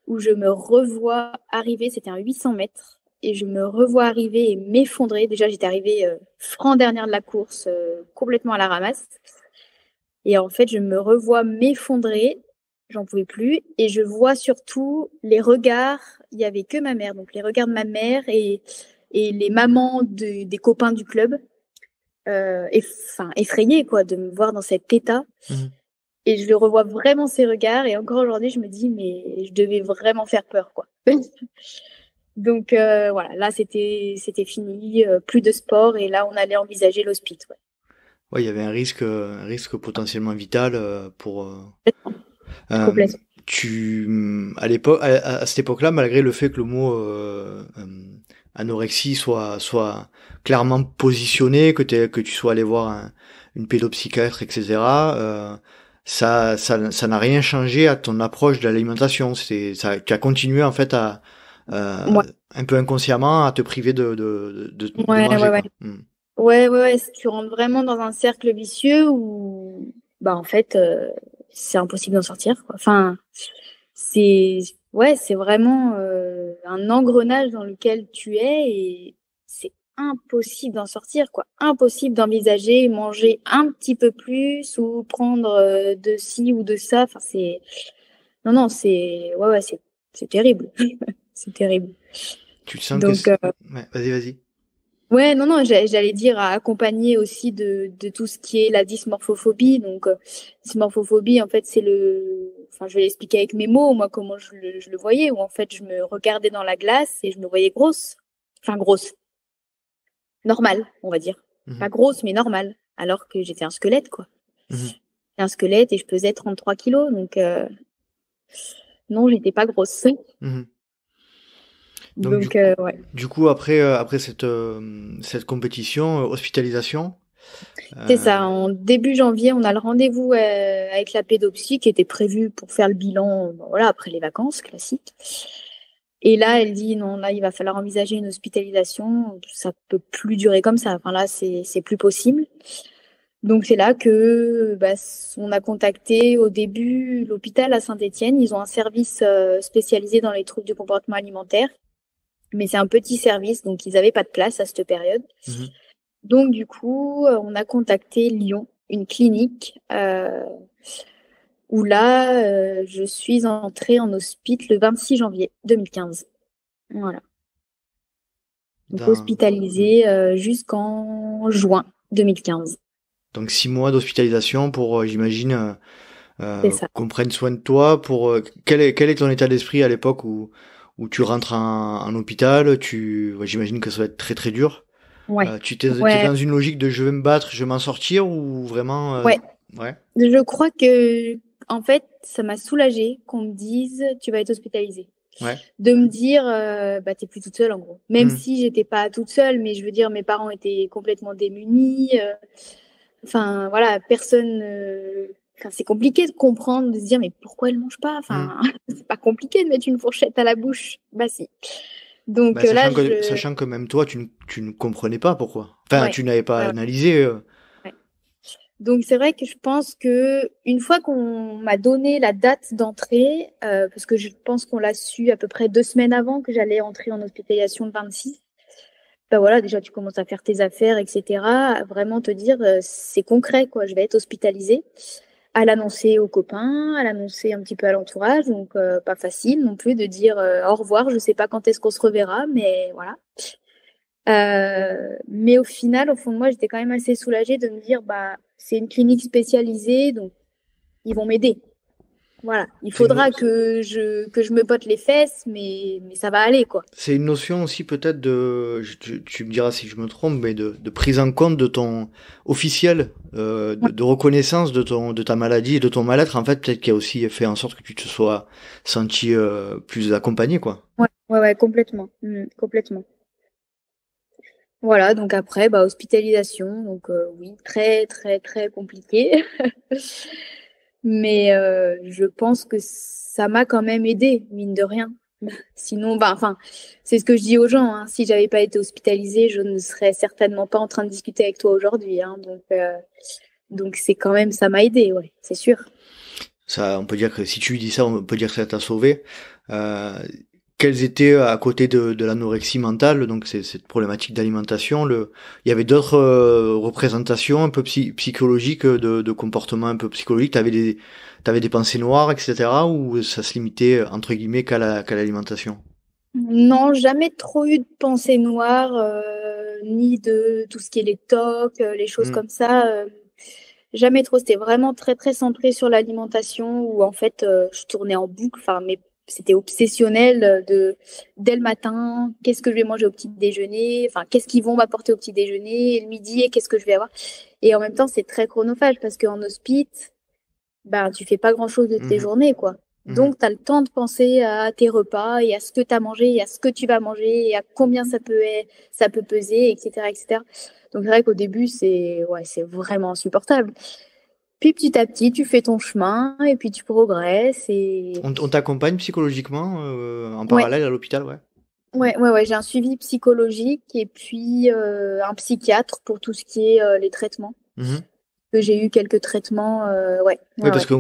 où je me revois arriver, c'était un 800 mètres, et je me revois arriver et m'effondrer. Déjà, j'étais arrivée franc dernière de la course, complètement à la ramasse. Et en fait, je me revois m'effondrer, j'en pouvais plus, et je vois surtout les regards, il y avait que ma mère, donc les regards de ma mère et les mamans des copains du club, effrayées quoi, de me voir dans cet état. Mhm. Et je le revois vraiment ces regards, et encore aujourd'hui, je me dis, mais je devais vraiment faire peur, quoi. Donc voilà, là c'était fini, plus de sport, et là on allait envisager l'hospice. Ouais. Ouais, il y avait un risque potentiellement vital pour. Euh, Complètement. à l'époque, à cette époque-là, malgré le fait que le mot anorexie soit clairement positionné, que tu sois allé voir une pédopsychiatre, etc. Ça n'a rien changé à ton approche de l'alimentation. Tu as continué en fait à Ouais. un peu inconsciemment à te priver de Ouais, manger, ouais, ouais. quoi. Mm. Ouais, tu rentres vraiment dans un cercle vicieux où, bah, en fait, c'est impossible d'en sortir, quoi. Enfin, c'est, ouais, c'est vraiment un engrenage dans lequel tu es et c'est impossible d'en sortir, quoi. Impossible d'envisager manger un petit peu plus ou prendre de ci ou de ça. Enfin, non, c'est terrible. C'est terrible. Tu sens que Donc, ouais, vas-y. ouais, non, j'allais dire à accompagner aussi de tout ce qui est la dysmorphophobie. Donc, dysmorphophobie, en fait, enfin, je vais l'expliquer avec mes mots, moi, comment je le voyais, où en fait, je me regardais dans la glace et je me voyais grosse. Enfin, grosse. Normale, on va dire. Mhm. Pas grosse, mais normale. Alors que j'étais un squelette, quoi. Mhm. Un squelette et je pesais 33 kilos. Donc, non, j'étais pas grosse. Mhm. Donc Donc, ouais. du coup après cette compétition, hospitalisation. C'est euh, ça, en début janvier, on a le rendez-vous avec la pédopsie qui était prévu pour faire le bilan, bon, voilà, après les vacances classiques. Et là, elle dit non, là, il va falloir envisager une hospitalisation. Ça peut plus durer comme ça. Enfin là, c'est plus possible. Donc c'est là que bah, on a contacté au début l'hôpital à Saint-Étienne. Ils ont un service spécialisé dans les troubles du comportement alimentaire, mais c'est un petit service, donc ils n'avaient pas de place à cette période. mhm. Donc, du coup, on a contacté Lyon, une clinique, où là, je suis entrée en hospice le 26 janvier 2015. Voilà. Donc hospitalisée jusqu'en juin 2015. Donc 6 mois d'hospitalisation pour, j'imagine, qu'on prenne soin de toi. Pour quel est ton état d'esprit à l'époque où tu rentres en hôpital? J'imagine que ça va être très très dur. Ouais. T'es dans une logique de je vais me battre, je vais m'en sortir, ou vraiment ouais. Je crois que en fait ça m'a soulagée qu'on me dise tu vas être hospitalisée. Ouais. De me dire t'es plus toute seule en gros. Même si j'étais pas toute seule, mais je veux dire mes parents étaient complètement démunis. Enfin voilà, personne. C'est compliqué de comprendre, de se dire mais pourquoi elle mange pas. Enfin c'est pas compliqué de mettre une fourchette à la bouche. Bah si. Donc sachant que même toi tu ne comprenais pas pourquoi. Enfin tu n'avais pas analysé. Donc c'est vrai que je pense que une fois qu'on m'a donné la date d'entrée, parce que je pense qu'on l'a su à peu près 2 semaines avant que j'allais entrer en hospitalisation le 26. Ben voilà, déjà tu commences à faire tes affaires, etc. À vraiment te dire c'est concret quoi, je vais être hospitalisée. À l'annoncer aux copains, à l'annoncer un petit peu à l'entourage, donc pas facile non plus de dire au revoir, je sais pas quand est-ce qu'on se reverra, mais voilà. Mais au final, au fond de moi, j'étais quand même assez soulagée de me dire c'est une clinique spécialisée, donc ils vont m'aider. Voilà, il faudra que je me botte les fesses, mais ça va aller quoi. C'est une notion aussi peut-être tu me diras si je me trompe, mais de prise en compte de ton officiel, de reconnaissance de ta maladie et de ton mal-être, en fait, peut-être qui a aussi fait en sorte que tu te sois senti plus accompagné quoi. Ouais, complètement, complètement. Voilà, donc après, hospitalisation, donc oui, très, très, très compliqué. Mais je pense que ça m'a quand même aidé, mine de rien. Sinon, c'est ce que je dis aux gens. Hein. Si j'avais pas été hospitalisée, je ne serais certainement pas en train de discuter avec toi aujourd'hui. Hein. Donc c'est quand même, ça m'a aidé, ouais, c'est sûr. Ça, on peut dire que si tu dis ça, on peut dire que ça t'a sauvé. Quelles étaient à côté de l'anorexie mentale, donc c'est cette problématique d'alimentation, il y avait d'autres représentations un peu psychologiques de comportements un peu psychologiques. T'avais des pensées noires, etc. ou ça se limitait entre guillemets qu'à l'alimentation? Non, jamais trop eu de pensées noires, ni de tout ce qui est les tocs, les choses comme ça. Jamais trop. C'était vraiment très très centré sur l'alimentation où en fait je tournais en boucle. Mais c'était obsessionnel dès le matin, qu'est-ce que je vais manger au petit déjeuner, qu'est-ce qu'ils vont m'apporter au petit déjeuner, et le midi, et qu'est-ce que je vais avoir. Et en même temps, c'est très chronophage parce qu'en hospice, tu fais pas grand-chose de tes journées, quoi. Donc, tu as le temps de penser à tes repas et à ce que tu as mangé et à ce que tu vas manger et à combien ça peut peser, etc., etc. Donc, c'est vrai qu'au début, c'est vraiment insupportable. Puis petit à petit, tu fais ton chemin et puis tu progresses. On t'accompagne psychologiquement en parallèle à l'hôpital, ouais. Ouais, j'ai un suivi psychologique et puis un psychiatre pour tout ce qui est les traitements. Que j'ai eu quelques traitements, Oui, parce que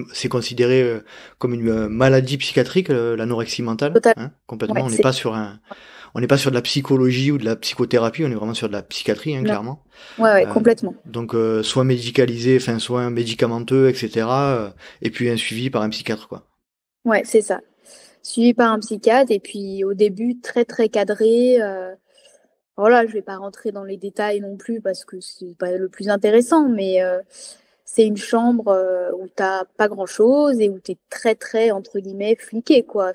c'est considéré comme une maladie psychiatrique, l'anorexie mentale. Hein, complètement. On n'est pas sur de la psychologie ou de la psychothérapie, on est vraiment sur de la psychiatrie, hein, clairement. Ouais, complètement. Donc, soit médicalisé, soit médicamenteux, etc. Et puis un suivi par un psychiatre, quoi. Ouais, c'est ça. Suivi par un psychiatre et puis au début très très cadré. Voilà, je vais pas rentrer dans les détails non plus parce que c'est pas le plus intéressant, mais c'est une chambre où t'as pas grand chose et où t'es très très entre guillemets fliqué quoi.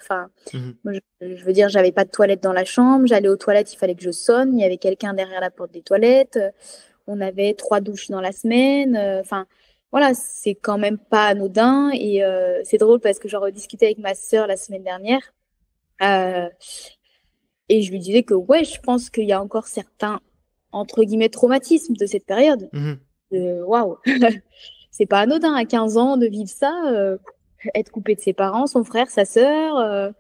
Moi, je veux dire, j'avais pas de toilette dans la chambre, j'allais aux toilettes, il fallait que je sonne, il y avait quelqu'un derrière la porte des toilettes, on avait 3 douches dans la semaine, voilà, c'est quand même pas anodin et c'est drôle parce que j'en rediscutais avec ma sœur la semaine dernière. Et je lui disais que je pense qu'il y a encore certains, entre guillemets, traumatismes de cette période. Waouh, c'est pas anodin à 15 ans de vivre ça, être coupé de ses parents, son frère, sa sœur,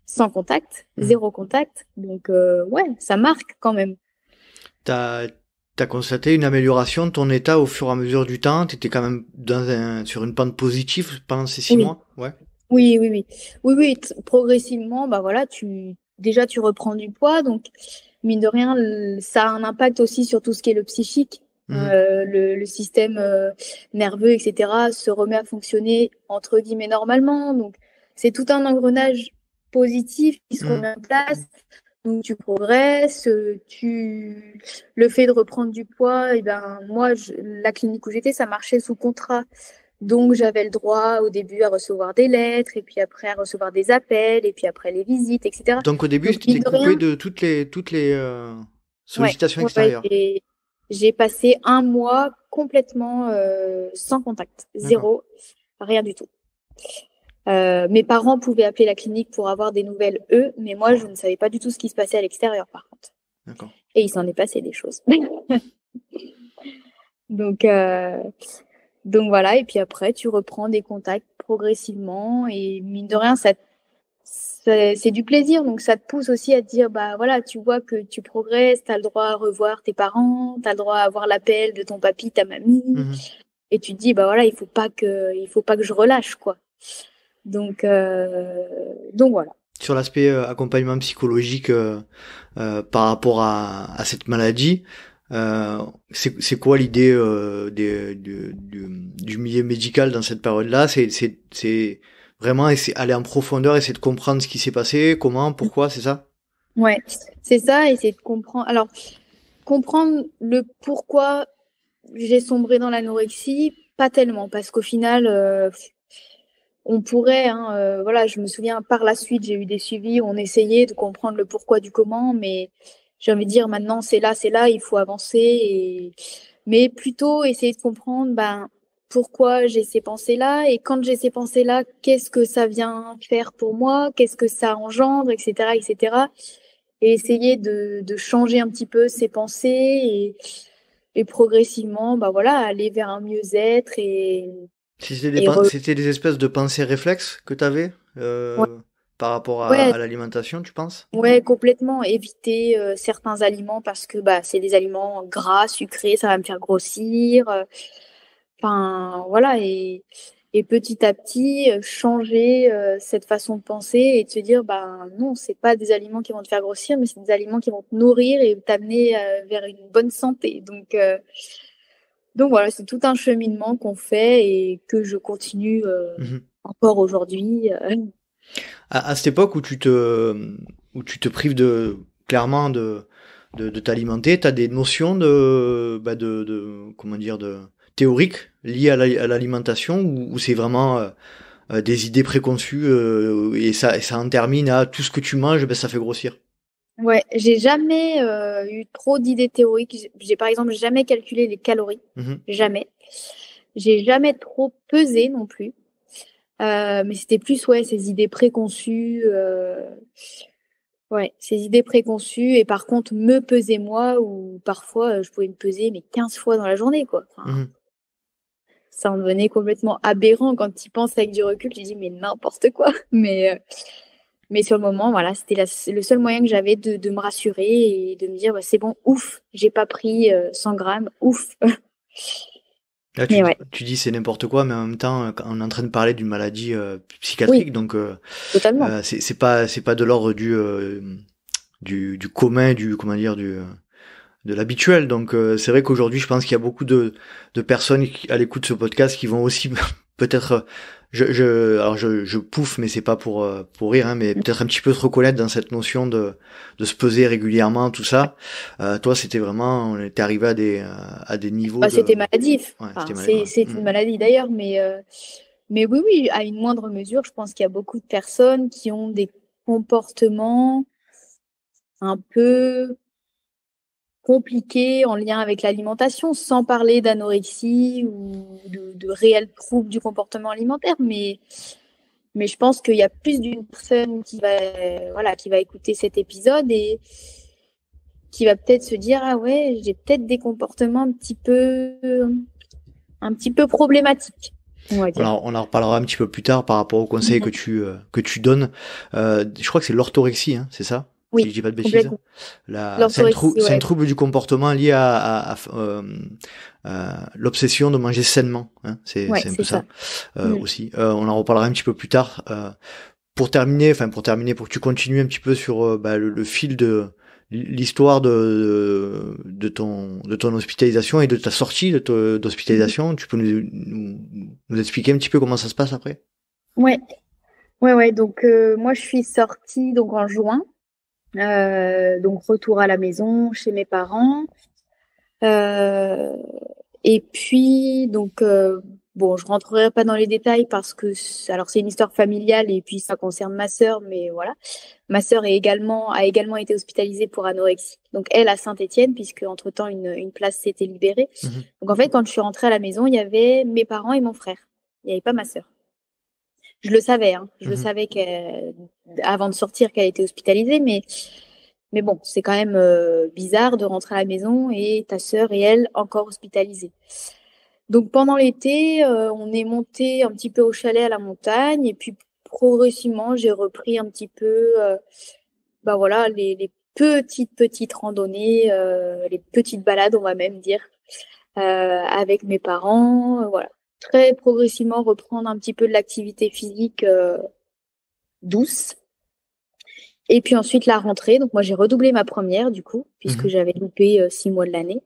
sans contact, zéro contact. Donc ça marque quand même. T'as constaté une amélioration de ton état au fur et à mesure du temps? T'étais quand même sur une pente positive pendant ces 6 mois? Ouais. Oui, progressivement, voilà, tu reprends du poids, donc mine de rien, ça a un impact aussi sur tout ce qui est le psychique, le système nerveux, etc. se remet à fonctionner entre guillemets normalement, donc c'est tout un engrenage positif qui se remet en place. Donc tu progresses, le fait de reprendre du poids, et ben moi, la clinique où j'étais, ça marchait sous contrat. Donc j'avais le droit au début à recevoir des lettres, et puis après à recevoir des appels, et puis après les visites, etc. Donc au début, Donc c'était mine de coupé rien, de toutes les ouais, sollicitations ouais, extérieures. j'ai passé un mois complètement sans contact, D'accord. zéro, rien du tout. Mes parents pouvaient appeler la clinique pour avoir des nouvelles, eux, mais moi, je ne savais pas du tout ce qui se passait à l'extérieur, par contre. D'accord. Et il s'en est passé des choses. Donc, voilà. Et puis après, tu reprends des contacts progressivement. Et mine de rien, c'est du plaisir. Donc, ça te pousse aussi à te dire, bah voilà, tu vois que tu progresses, tu as le droit à revoir tes parents, tu as le droit à avoir l'appel de ton papy, ta mamie. Mhm. Et tu te dis, bah voilà, il faut pas que je relâche, quoi. Donc voilà. Sur l'aspect accompagnement psychologique par rapport à cette maladie, c'est quoi l'idée du milieu médical dans cette période-là? C'est vraiment aller en profondeur, essayer de comprendre ce qui s'est passé, comment, pourquoi, c'est ça? Ouais, c'est ça, essayer de comprendre. Alors, comprendre le pourquoi j'ai sombré dans l'anorexie, pas tellement, parce qu'au final, on pourrait, hein, voilà, je me souviens par la suite, j'ai eu des suivis où on essayait de comprendre le pourquoi du comment, mais j'ai envie de dire maintenant c'est là, il faut avancer, mais plutôt essayer de comprendre ben, pourquoi j'ai ces pensées-là, et quand j'ai ces pensées-là, qu'est-ce que ça vient faire pour moi, qu'est-ce que ça engendre, etc., etc., et essayer de changer un petit peu ces pensées et progressivement, bah voilà, aller vers un mieux-être C'était des espèces de pensées réflexes que tu avais ouais, par rapport ouais, à l'alimentation, tu penses? ouais, complètement éviter certains aliments parce que bah c'est des aliments gras, sucrés, ça va me faire grossir. Enfin voilà et petit à petit changer cette façon de penser et de se dire bah non, c'est pas des aliments qui vont te faire grossir, mais c'est des aliments qui vont te nourrir et t'amener vers une bonne santé. Donc voilà, c'est tout un cheminement qu'on fait et que je continue Mhm. encore aujourd'hui. À cette époque où tu te prives clairement de t'alimenter, t'as des notions comment dire, théoriques liées à l'alimentation ou c'est vraiment des idées préconçues et ça en termine à tout ce que tu manges, ben ça fait grossir. Ouais, j'ai jamais eu trop d'idées théoriques. J'ai par exemple jamais calculé les calories, Mhm. jamais. J'ai jamais trop pesé non plus. Mais c'était plus ouais ces idées préconçues. Ouais, ces idées préconçues et par contre me peser moi ou parfois je pouvais me peser mais 15 fois dans la journée quoi. Enfin, Mhm. ça en devenait complètement aberrant quand tu y penses avec du recul. Tu dis mais n'importe quoi. Mais sur le moment, voilà, c'était le seul moyen que j'avais de me rassurer et de me dire, bah, c'est bon, ouf, j'ai pas pris 100 grammes, ouf. Là, Mais ouais, tu dis c'est n'importe quoi, mais en même temps, quand on est en train de parler d'une maladie oui, psychiatrique, donc totalement. c'est pas de l'ordre du commun, du comment dire, de l'habituel. Donc c'est vrai qu'aujourd'hui, je pense qu'il y a beaucoup de personnes à l'écoute de ce podcast qui vont aussi peut-être je pouffe, mais c'est pas pour rire, hein, mais peut-être un petit peu se reconnaître dans cette notion de se peser régulièrement, tout ça. Toi, c'était vraiment, on était arrivé à des niveaux Bah, de, c'était maladif. ouais, Enfin, c'était mal, ouais. c'est une maladie d'ailleurs, mais oui, oui, à une moindre mesure, je pense qu'il y a beaucoup de personnes qui ont des comportements un peu compliqués en lien avec l'alimentation, sans parler d'anorexie ou de réels troubles du comportement alimentaire, mais je pense qu'il y a plus d'une personne voilà, qui va écouter cet épisode et qui va peut-être se dire, ah ouais, j'ai peut-être des comportements un petit peu problématiques, on va dire. On en reparlera un petit peu plus tard par rapport aux conseils Mhm. que tu donnes. Je crois que c'est l'orthorexie, hein, c'est ça? Si je Oui, dis pas de bêtises. complètement. L'orthorexie, C'est un ouais. trouble du comportement lié à l'obsession de manger sainement. Hein, Ouais, c'est un peu c'est ça. ça Mm. aussi. On en reparlera un petit peu plus tard. Pour terminer, pour que tu continues un petit peu sur le fil de l'histoire de ton hospitalisation et de ta sortie Mhm. d'hospitalisation, tu peux nous expliquer un petit peu comment ça se passe après? Ouais, ouais, ouais. Donc, moi, je suis sortie donc en juin. Donc retour à la maison chez mes parents. Et puis donc bon, je rentrerai pas dans les détails parce que alors c'est une histoire familiale et puis ça concerne ma sœur, mais voilà. Ma sœur a également été hospitalisée pour anorexie. Donc elle à Saint-Étienne, puisque entre-temps une place s'était libérée. Donc en fait, quand je suis rentrée à la maison, il y avait mes parents et mon frère. Il n'y avait pas ma sœur. Je le savais, hein. Je le savais avant de sortir qu'elle était hospitalisée, mais bon, c'est quand même bizarre de rentrer à la maison et ta sœur et elle encore hospitalisées. Donc pendant l'été, on est monté un petit peu au chalet à la montagne et puis progressivement, j'ai repris un petit peu voilà, les petites randonnées, les petites balades, on va même dire, avec mes parents, voilà. Très progressivement reprendre un petit peu de l'activité physique douce. Et puis ensuite la rentrée. Donc moi j'ai redoublé ma première du coup, puisque j'avais loupé 6 mois de l'année.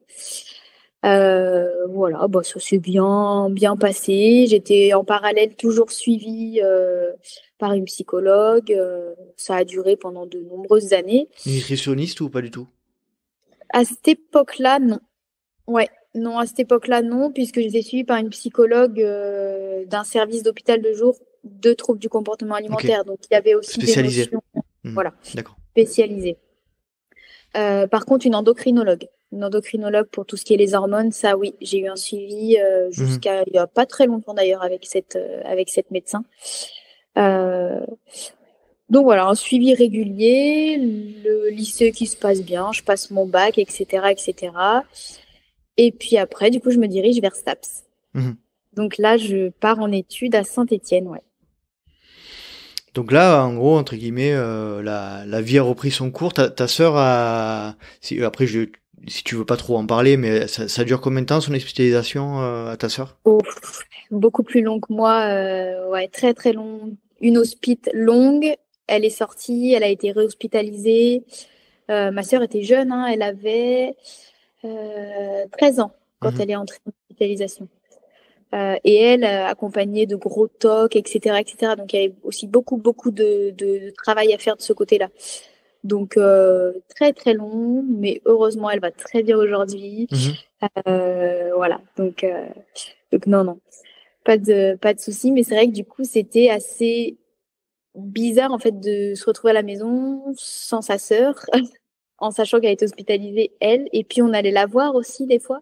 Voilà, bah, ça s'est bien passé. J'étais en parallèle toujours suivie par une psychologue. Ça a duré pendant de nombreuses années. Nutritionniste ou pas du tout? À cette époque-là, non. Ouais, non, à cette époque-là, non, puisque j'étais suivie par une psychologue d'un service d'hôpital de jour de troubles du comportement alimentaire. Donc il y avait aussi des notions, voilà, spécialisées. Par contre, une endocrinologue pour tout ce qui est les hormones, ça oui, j'ai eu un suivi jusqu'à il y a pas très longtemps d'ailleurs avec cette médecin. Donc voilà, un suivi régulier, le lycée qui se passe bien, je passe mon bac, etc., etc. Et puis après, du coup, je me dirige vers STAPS. Donc là, je pars en études à Saint-Étienne, ouais. Donc là, en gros, entre guillemets, la vie a repris son cours. Ta sœur a... Après, si tu veux pas trop en parler, mais ça dure combien de temps son hospitalisation à ta sœur? Oh, beaucoup plus long que moi, ouais, très très long. Une hospite longue, elle est sortie, elle a été réhospitalisée. Ma sœur était jeune, hein, elle avait 13 ans quand elle est entrée en hospitalisation. Et elle, accompagnée de gros tocs, etc., etc. Donc, il y avait aussi beaucoup de travail à faire de ce côté-là. Donc, très, très long, mais heureusement, elle va très bien aujourd'hui. Voilà. Donc, non, pas de souci. Mais c'est vrai que du coup, c'était assez bizarre, en fait, de se retrouver à la maison sans sa sœur, en sachant qu'elle était hospitalisée, elle. Et puis, on allait la voir aussi, des fois.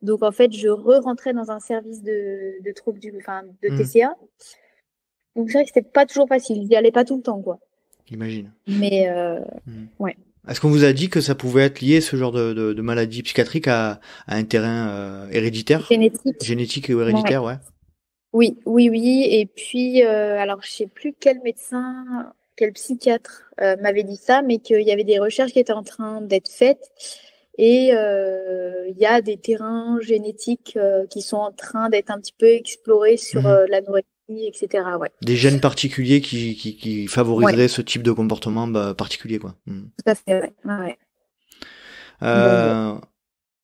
Donc, en fait, je re-rentrais dans un service de troubles de TCA. Donc, c'est vrai que c'était pas toujours facile. J'y allais pas tout le temps, quoi. J'imagine. Mais, ouais. Est-ce qu'on vous a dit que ça pouvait être lié, ce genre de maladie psychiatrique, à un terrain héréditaire? Génétique ou héréditaire, ouais. Oui. Et puis, alors, je sais plus quel médecin, quel psychiatre m'avait dit ça, mais qu'il y avait des recherches qui étaient en train d'être faites. Et il y a des terrains génétiques qui sont en train d'être un petit peu explorés sur l'anorexie, etc. Ouais. Des gènes particuliers qui favoriseraient ce type de comportement particulier, quoi. Tout à fait, ouais.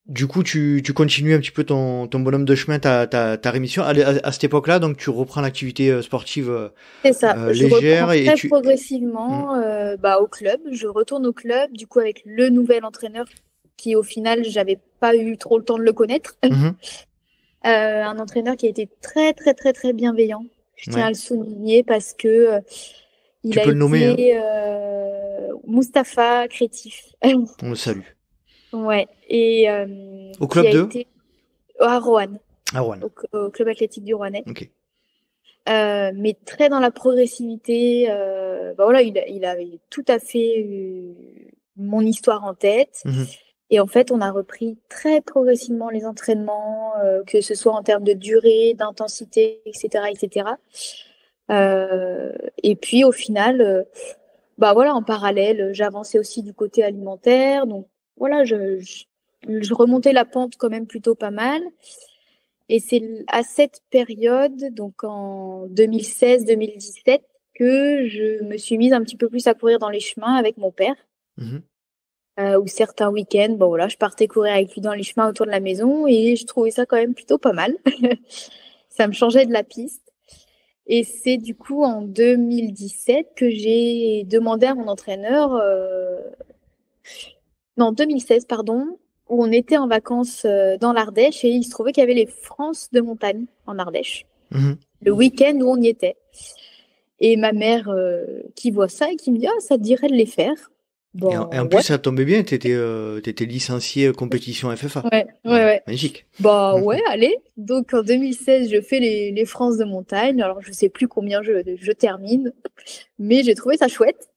Du coup, tu continues un petit peu ton bonhomme de chemin, ta rémission. À cette époque-là, donc tu reprends l'activité sportive c'est ça. légère. Je reprends progressivement au club. Je retourne au club, du coup, avec le nouvel entraîneur qui, au final, j'avais pas eu trop le temps de le connaître. Un entraîneur qui a été très, très, très, très bienveillant. Je tiens à le souligner parce que il a été nommer, Mustapha Crétif. On le salue. Ouais. Et au club à Roanne. À Roanne. Au club athlétique du Rouennais. Ok. Mais très dans la progressivité. Voilà, il avait tout à fait mon histoire en tête. Et en fait, on a repris très progressivement les entraînements, que ce soit en termes de durée, d'intensité, etc., etc. Et puis au final, voilà, en parallèle, j'avançais aussi du côté alimentaire. Donc voilà, je remontais la pente quand même plutôt pas mal. Et c'est à cette période, donc en 2016-2017, que je me suis mise un petit peu plus à courir dans les chemins avec mon père. Où certains week-ends, je partais courir avec lui dans les chemins autour de la maison et je trouvais ça quand même plutôt pas mal. Ça me changeait de la piste. Et c'est du coup en 2017 que j'ai demandé à mon entraîneur, non, 2016, pardon, où on était en vacances dans l'Ardèche et il se trouvait qu'il y avait les France de montagne en Ardèche, le week-end où on y était. Et ma mère qui voit ça et qui me dit, ah, ça te dirait de les faire. Bon, et en plus, ça tombait bien, t'étais licencié compétition FFA. Ouais. Magique. Bah ouais, allez. Donc en 2016, je fais les France de montagne. Alors je sais plus combien je termine, mais j'ai trouvé ça chouette.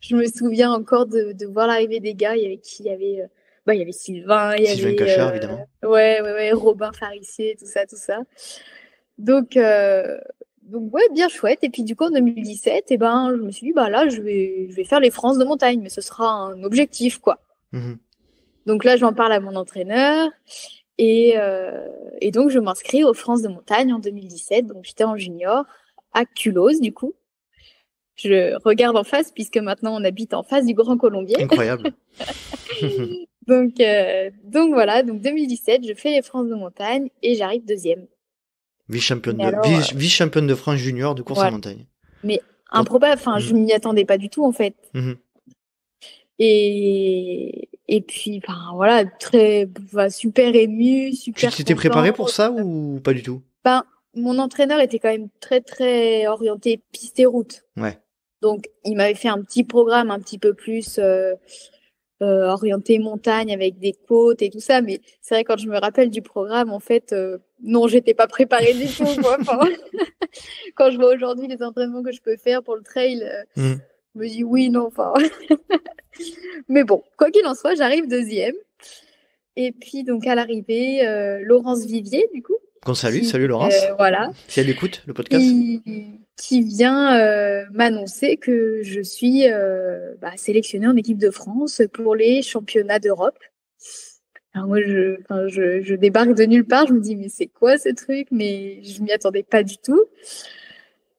Je me souviens encore de voir l'arrivée des gars. Il y avait qui? Il y avait Sylvain, il y Sylvain avait Cachard, évidemment. Ouais, Robin Farissier, tout ça. Donc ouais, bien chouette. Et puis du coup en 2017, je me suis dit bah là je vais faire les France de montagne, mais ce sera un objectif quoi. Donc là j'en parle à mon entraîneur et donc je m'inscris aux France de montagne en 2017. Donc j'étais en junior à Culose du coup. Je regarde en face puisque maintenant on habite en face du Grand Colombier. Incroyable. donc voilà, donc 2017, je fais les France de montagne et j'arrive deuxième. Vice-championne de France junior de course en montagne. Mais improbable, je m'y attendais pas du tout en fait. Et puis, voilà, super ému, super. Tu t'étais préparé pour ça ou pas du tout? Mon entraîneur était quand même très très orienté piste et route. Ouais. Donc il m'avait fait un petit programme un petit peu plus orienté montagne avec des côtes et tout ça. Mais c'est vrai, quand je me rappelle du programme, en fait, non, j'étais pas préparée du tout. Quand je vois aujourd'hui les entraînements que je peux faire pour le trail, je me dis oui, non, Mais bon, quoi qu'il en soit, j'arrive deuxième. Et puis, donc, à l'arrivée, Laurence Vivier, du coup. Qu'on salue, salut Laurence. Voilà. Si elle écoute le podcast. Qui vient m'annoncer que je suis sélectionnée en équipe de France pour les championnats d'Europe. Alors moi, je débarque de nulle part. Je me dis, mais c'est quoi ce truc? Mais je m'y attendais pas du tout.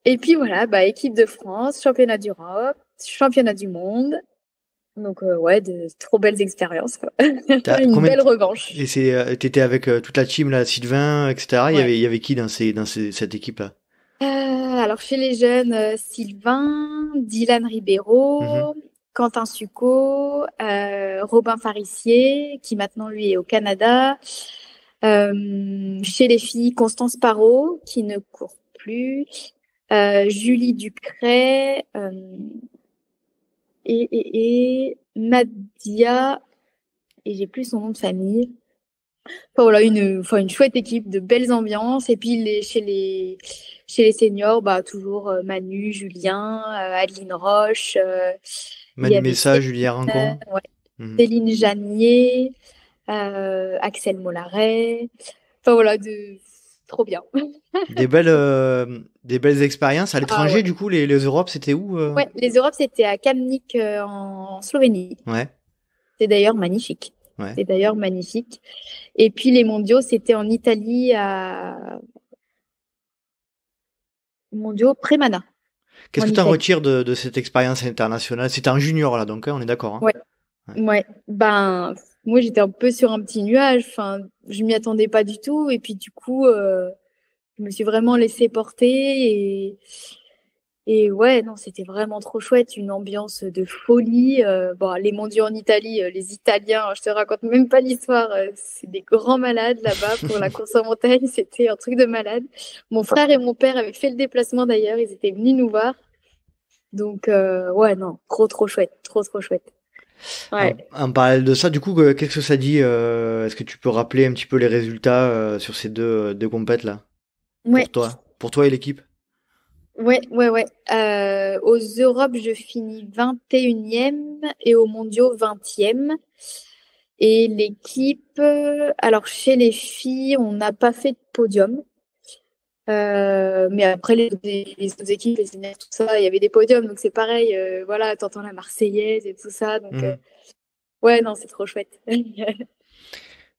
Et puis voilà, équipe de France, championnat d'Europe, championnat du monde. Donc de trop belles expériences quoi. Une belle revanche. Et t'étais avec toute la team là, Sylvain, etc. Ouais. Il y avait qui dans cette équipe là? Alors chez les jeunes, Sylvain, Dylan Ribeiro, Quentin Succo, Robin Farissier qui maintenant lui est au Canada. Chez les filles, Constance Parot qui ne court plus, Julie Ducret. Et Nadia, et j'ai plus son nom de famille. Voilà, une chouette équipe, de belles ambiances. Et puis chez les seniors, toujours Manu, Julien, Adeline Roche. Manu Messa, Julien Rincon. Céline Janier, Axel Mollaret. Voilà, trop bien. Des belles expériences à l'étranger. Du coup, les Europes, c'était où Ouais, les Europes, c'était à Kamnik en Slovénie. Ouais. C'est d'ailleurs magnifique. Ouais. C'est d'ailleurs magnifique. Et puis les mondiaux, c'était en Italie mondiaux Prémana. Qu'est-ce que tu en retires de cette expérience internationale? C'était en junior là, donc on est d'accord. Hein. Ouais. Moi j'étais un peu sur un petit nuage. Je m'y attendais pas du tout. Et puis du coup, je me suis vraiment laissée porter et ouais, non, c'était vraiment trop chouette, une ambiance de folie. Les mondiaux en Italie, les Italiens, je te raconte même pas l'histoire, c'est des grands malades là-bas pour la course en montagne, c'était un truc de malade. Mon frère et mon père avaient fait le déplacement d'ailleurs, ils étaient venus nous voir. Donc non, trop chouette, trop chouette. Ouais. En parallèle de ça, du coup, qu'est-ce que ça dit Est-ce que tu peux rappeler un petit peu les résultats sur ces deux compètes là? Ouais. Pour toi et l'équipe? Ouais. Aux Europes, je finis 21e et aux mondiaux 20e. Et l'équipe, alors chez les filles, on n'a pas fait de podium. Mais après, les autres équipes, les seniors, tout ça, il y avait des podiums. Donc c'est pareil, t'entends la Marseillaise et tout ça. Donc ouais, non, c'est trop chouette.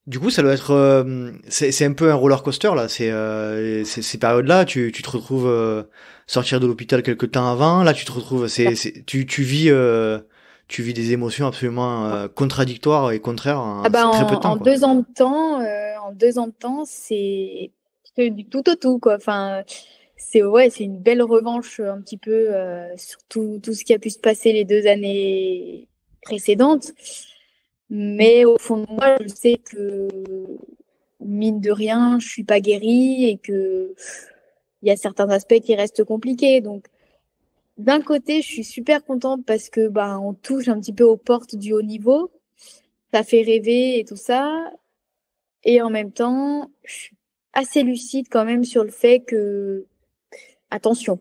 Du coup, ça doit être, c'est un peu un roller coaster là. Ces périodes-là, tu te retrouves sortir de l'hôpital quelque temps avant. Là, tu te retrouves, tu vis des émotions absolument contradictoires et contraires en très peu de temps. En 2 ans de temps, c'est du tout au tout quoi. c'est une belle revanche un petit peu sur tout ce qui a pu se passer les 2 années précédentes. Mais au fond de moi, je sais que mine de rien, je suis pas guérie et que il y a certains aspects qui restent compliqués. Donc, d'un côté, je suis super contente parce que on touche un petit peu aux portes du haut niveau. Ça fait rêver et tout ça. Et en même temps, je suis assez lucide quand même sur le fait que attention,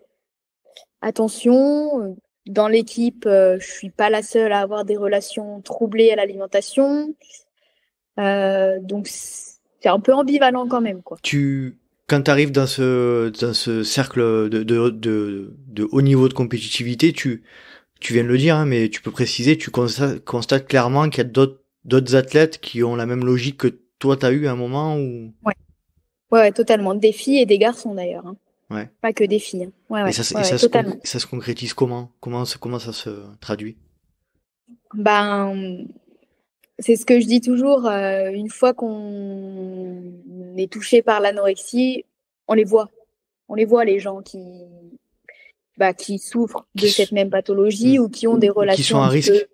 dans l'équipe, je suis pas la seule à avoir des relations troublées à l'alimentation. Donc c'est un peu ambivalent quand même, quoi. Quand tu arrives dans ce cercle de haut niveau de compétitivité, tu viens de le dire, hein, mais tu peux préciser, tu constates clairement qu'il y a d'autres athlètes qui ont la même logique que toi t'as eu à un moment où... Ouais, totalement. Des filles et des garçons d'ailleurs. Hein. Ouais. Pas que des filles. Hein. Et ça se concrétise comment? Comment ça se traduit? C'est ce que je dis toujours. Une fois qu'on est touché par l'anorexie, on les voit. On les voit, les gens qui souffrent de cette même pathologie ou qui ont des relations qui sont à risque.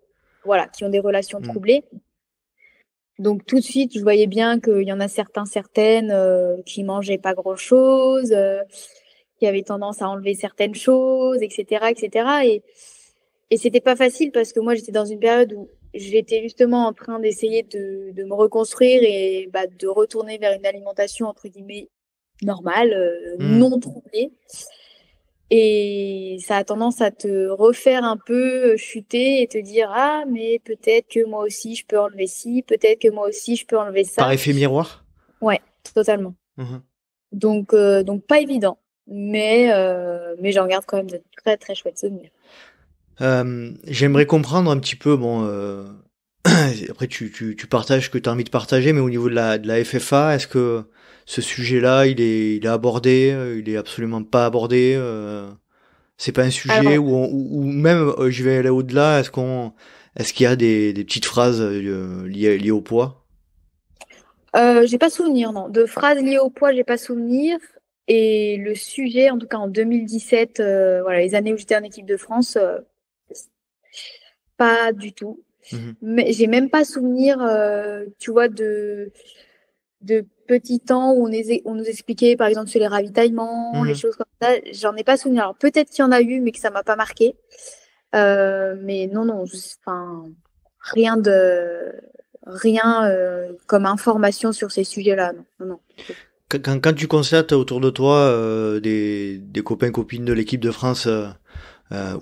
Qui ont des relations troublées. Donc tout de suite, je voyais bien qu'il y en a certaines qui mangeaient pas grand-chose, qui avaient tendance à enlever certaines choses, etc., etc. Et c'était pas facile parce que moi, j'étais dans une période où j'étais justement en train d'essayer de me reconstruire et de retourner vers une alimentation entre guillemets normale, non troublée. Et ça a tendance à te refaire un peu chuter et te dire ah mais peut-être que moi aussi je peux enlever ci, peut-être que moi aussi je peux enlever ça. Par effet miroir. Ouais, totalement. Donc pas évident, mais j'en garde quand même de très très chouettes souvenirs. J'aimerais comprendre un petit peu, après tu partages ce que tu as envie de partager, mais au niveau de la FFA, est-ce que ce sujet-là, il est abordé, il est absolument pas abordé, c'est pas un sujet ou même, je vais aller au-delà, est-ce qu'il y a des petites phrases liées au poids? J'ai pas souvenir, non. De phrases liées au poids, j'ai pas souvenir. Et le sujet, en tout cas en 2017, les années où j'étais en équipe de France, pas du tout. Mais j'ai même pas souvenir, tu vois, de petits temps où on nous expliquait, par exemple, sur les ravitaillements, les choses comme ça. J'en ai pas souvenir. Alors peut-être qu'il y en a eu, mais que ça m'a pas marqué. Mais non, rien comme information sur ces sujets-là. Non. Quand tu constates autour de toi des copains-copines de l'équipe de France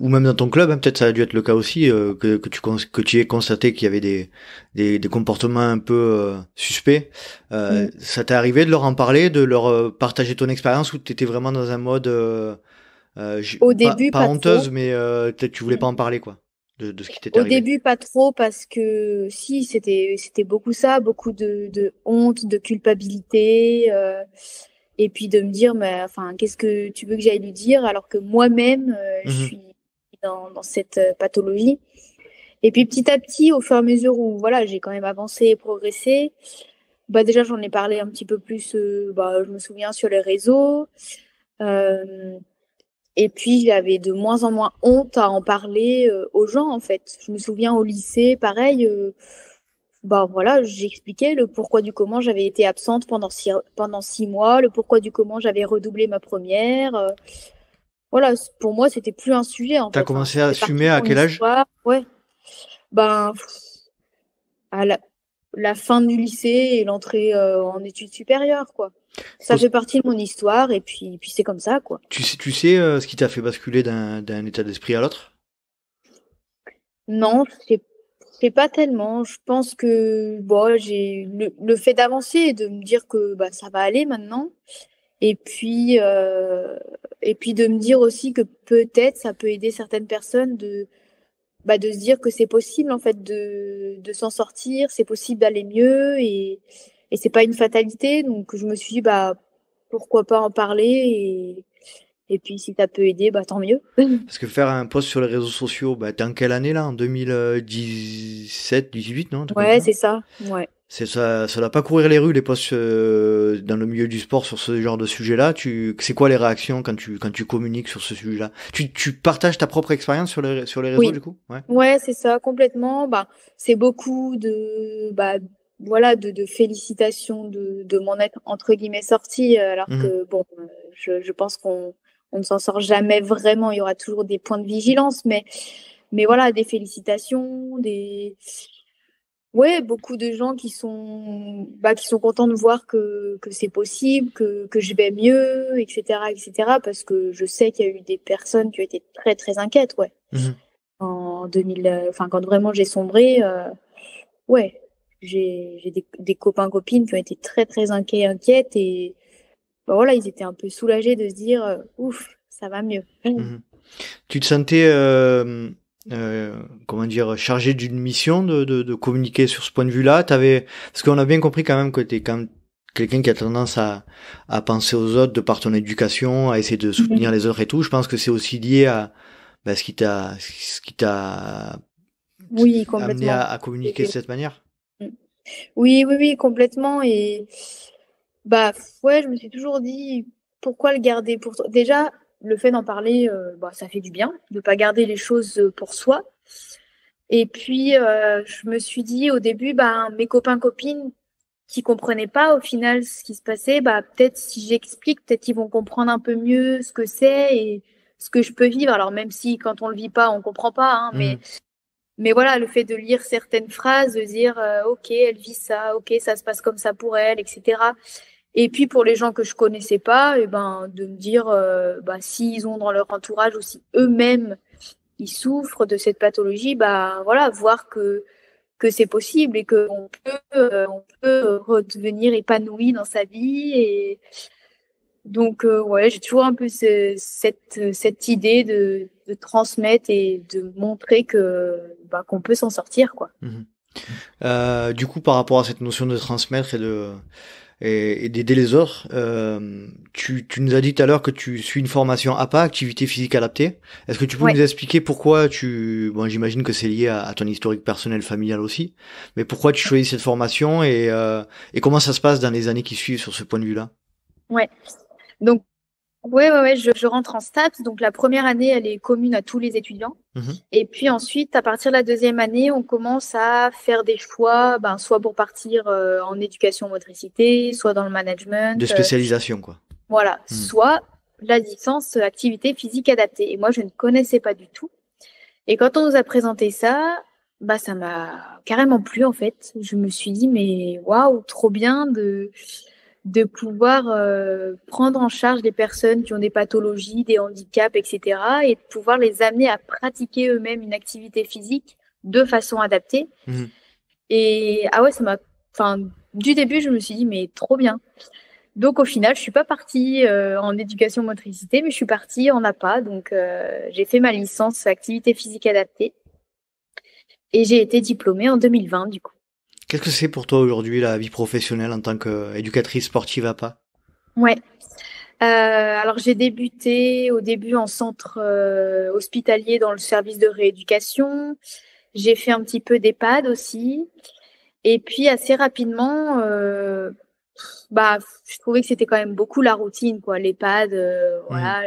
ou même dans ton club, hein, peut-être ça a dû être le cas aussi, que tu aies constaté qu'il y avait des comportements un peu suspects. Ça t'est arrivé de leur en parler, de leur partager ton expérience, ou t'étais vraiment dans un mode au début pas honteuse, trop. Mais peut-être tu voulais pas en parler, quoi, de ce qui t'était arrivé. Au début pas trop, parce que si c'était beaucoup ça, beaucoup de honte, de culpabilité. Et puis de me dire, mais enfin, qu'est-ce que tu veux que j'aille lui dire alors que moi-même, je suis dans cette pathologie. Et puis petit à petit, au fur et à mesure où j'ai quand même avancé et progressé, déjà j'en ai parlé un petit peu plus, je me souviens, sur les réseaux. Et puis j'avais de moins en moins honte à en parler aux gens, en fait. Je me souviens au lycée, pareil. J'expliquais le pourquoi du comment j'avais été absente pendant 6 mois, le pourquoi du comment j'avais redoublé ma première. Pour moi, c'était plus un sujet. T'as commencé à assumer à quel âge? Ouais. À la fin du lycée et l'entrée en études supérieures, quoi. Ça fait partie de mon histoire et puis c'est comme ça, quoi. Tu sais ce qui t'a fait basculer d'un état d'esprit à l'autre? Non, c'est pas tellement. Je pense que j'ai le fait d'avancer et de me dire que ça va aller maintenant. Et puis de me dire aussi que peut-être ça peut aider certaines personnes de se dire que c'est possible, en fait, de s'en sortir, c'est possible d'aller mieux et c'est pas une fatalité. Donc je me suis dit pourquoi pas en parler et puis si ça peut aider, tant mieux. Parce que faire un post sur les réseaux sociaux, t'es en quelle année là? En 2017, 18, non? Ouais, c'est ça. Ouais. Ça doit pas courir les rues, les posts dans le milieu du sport sur ce genre de sujet-là. C'est quoi les réactions quand tu communiques sur ce sujet-là? Tu partages ta propre expérience sur les réseaux, Oui, du coup? Ouais. ouais, c'est ça, complètement. C'est beaucoup de félicitations de m'en être entre guillemets sortie, alors Mhm. que bon, je pense qu'on ne s'en sort jamais vraiment. Il y aura toujours des points de vigilance, mais voilà, des félicitations, ouais, beaucoup de gens qui sont contents de voir que c'est possible, que je vais mieux, etc., etc., parce que je sais qu'il y a eu des personnes qui ont été très, très inquiètes, ouais. Mhm. En 2000, enfin, quand vraiment j'ai sombré, ouais, j'ai des copains, copines qui ont été très, très inquiètes et voilà, ils étaient un peu soulagés de se dire, ouf, ça va mieux. Mhm. Tu te sentais, comment dire, chargé d'une mission de communiquer sur ce point de vue-là? Parce qu'on a bien compris quand même que t'es quand même quelqu'un qui a tendance à penser aux autres de par ton éducation, à essayer de soutenir les autres et tout. Je pense que c'est aussi lié à ce qui t'a Oui, amené complètement. à communiquer de cette manière. Oui, oui, oui, complètement. Et bah ouais, je me suis toujours dit pourquoi le garder pour soi. Déjà, le fait d'en parler, ça fait du bien, de pas garder les choses pour soi. Et puis je me suis dit au début, mes copains copines qui comprenaient pas au final ce qui se passait, peut-être si j'explique, peut-être qu'ils vont comprendre un peu mieux ce que c'est et ce que je peux vivre. Alors même si quand on le vit pas, on comprend pas, hein, Mhm. mais voilà, le fait de lire certaines phrases, de dire ok, elle vit ça, ok, ça se passe comme ça pour elle, etc. Et puis pour les gens que je connaissais pas, et ben de me dire s'ils ont dans leur entourage ou si eux-mêmes ils souffrent de cette pathologie, voilà, voir que c'est possible et que on peut redevenir épanoui dans sa vie. Et donc ouais, j'ai toujours un peu cette idée de transmettre et de montrer que qu'on peut s'en sortir, quoi. Mhm. Du coup, par rapport à cette notion de transmettre et d'aider les autres, tu nous as dit tout à l'heure que tu suis une formation APA, activité physique adaptée. Est-ce que tu peux Ouais. nous expliquer pourquoi bon, j'imagine que c'est lié à ton historique personnel familial aussi, mais pourquoi tu choisis cette formation et comment ça se passe dans les années qui suivent sur ce point de vue-là? Ouais. Donc ouais, je rentre en STAPS. Donc la première année, elle est commune à tous les étudiants. Mhm. Et puis ensuite, à partir de la deuxième année, on commence à faire des choix, soit pour partir en éducation motricité, soit dans le De management, spécialisation, quoi. voilà, Mhm. soit la licence activité physique adaptée. Et moi, je ne connaissais pas du tout. Et quand on nous a présenté ça, ça m'a carrément plu en fait. Je me suis dit, mais waouh, trop bien de pouvoir prendre en charge des personnes qui ont des pathologies, des handicaps, etc. et de pouvoir les amener à pratiquer eux-mêmes une activité physique de façon adaptée. Mhm. Et ah ouais, enfin, du début, je me suis dit, mais trop bien. Donc au final, je suis pas partie en éducation motricité, mais je suis partie en APA. Donc j'ai fait ma licence activité physique adaptée et j'ai été diplômée en 2020 du coup. Qu'est-ce que c'est pour toi aujourd'hui la vie professionnelle en tant qu'éducatrice sportive APA? Ouais. Alors j'ai débuté au début en centre hospitalier dans le service de rééducation. J'ai fait un petit peu d'EHPAD aussi. Et puis assez rapidement, je trouvais que c'était quand même beaucoup la routine, quoi, l'EHPAD, Mhm. voilà.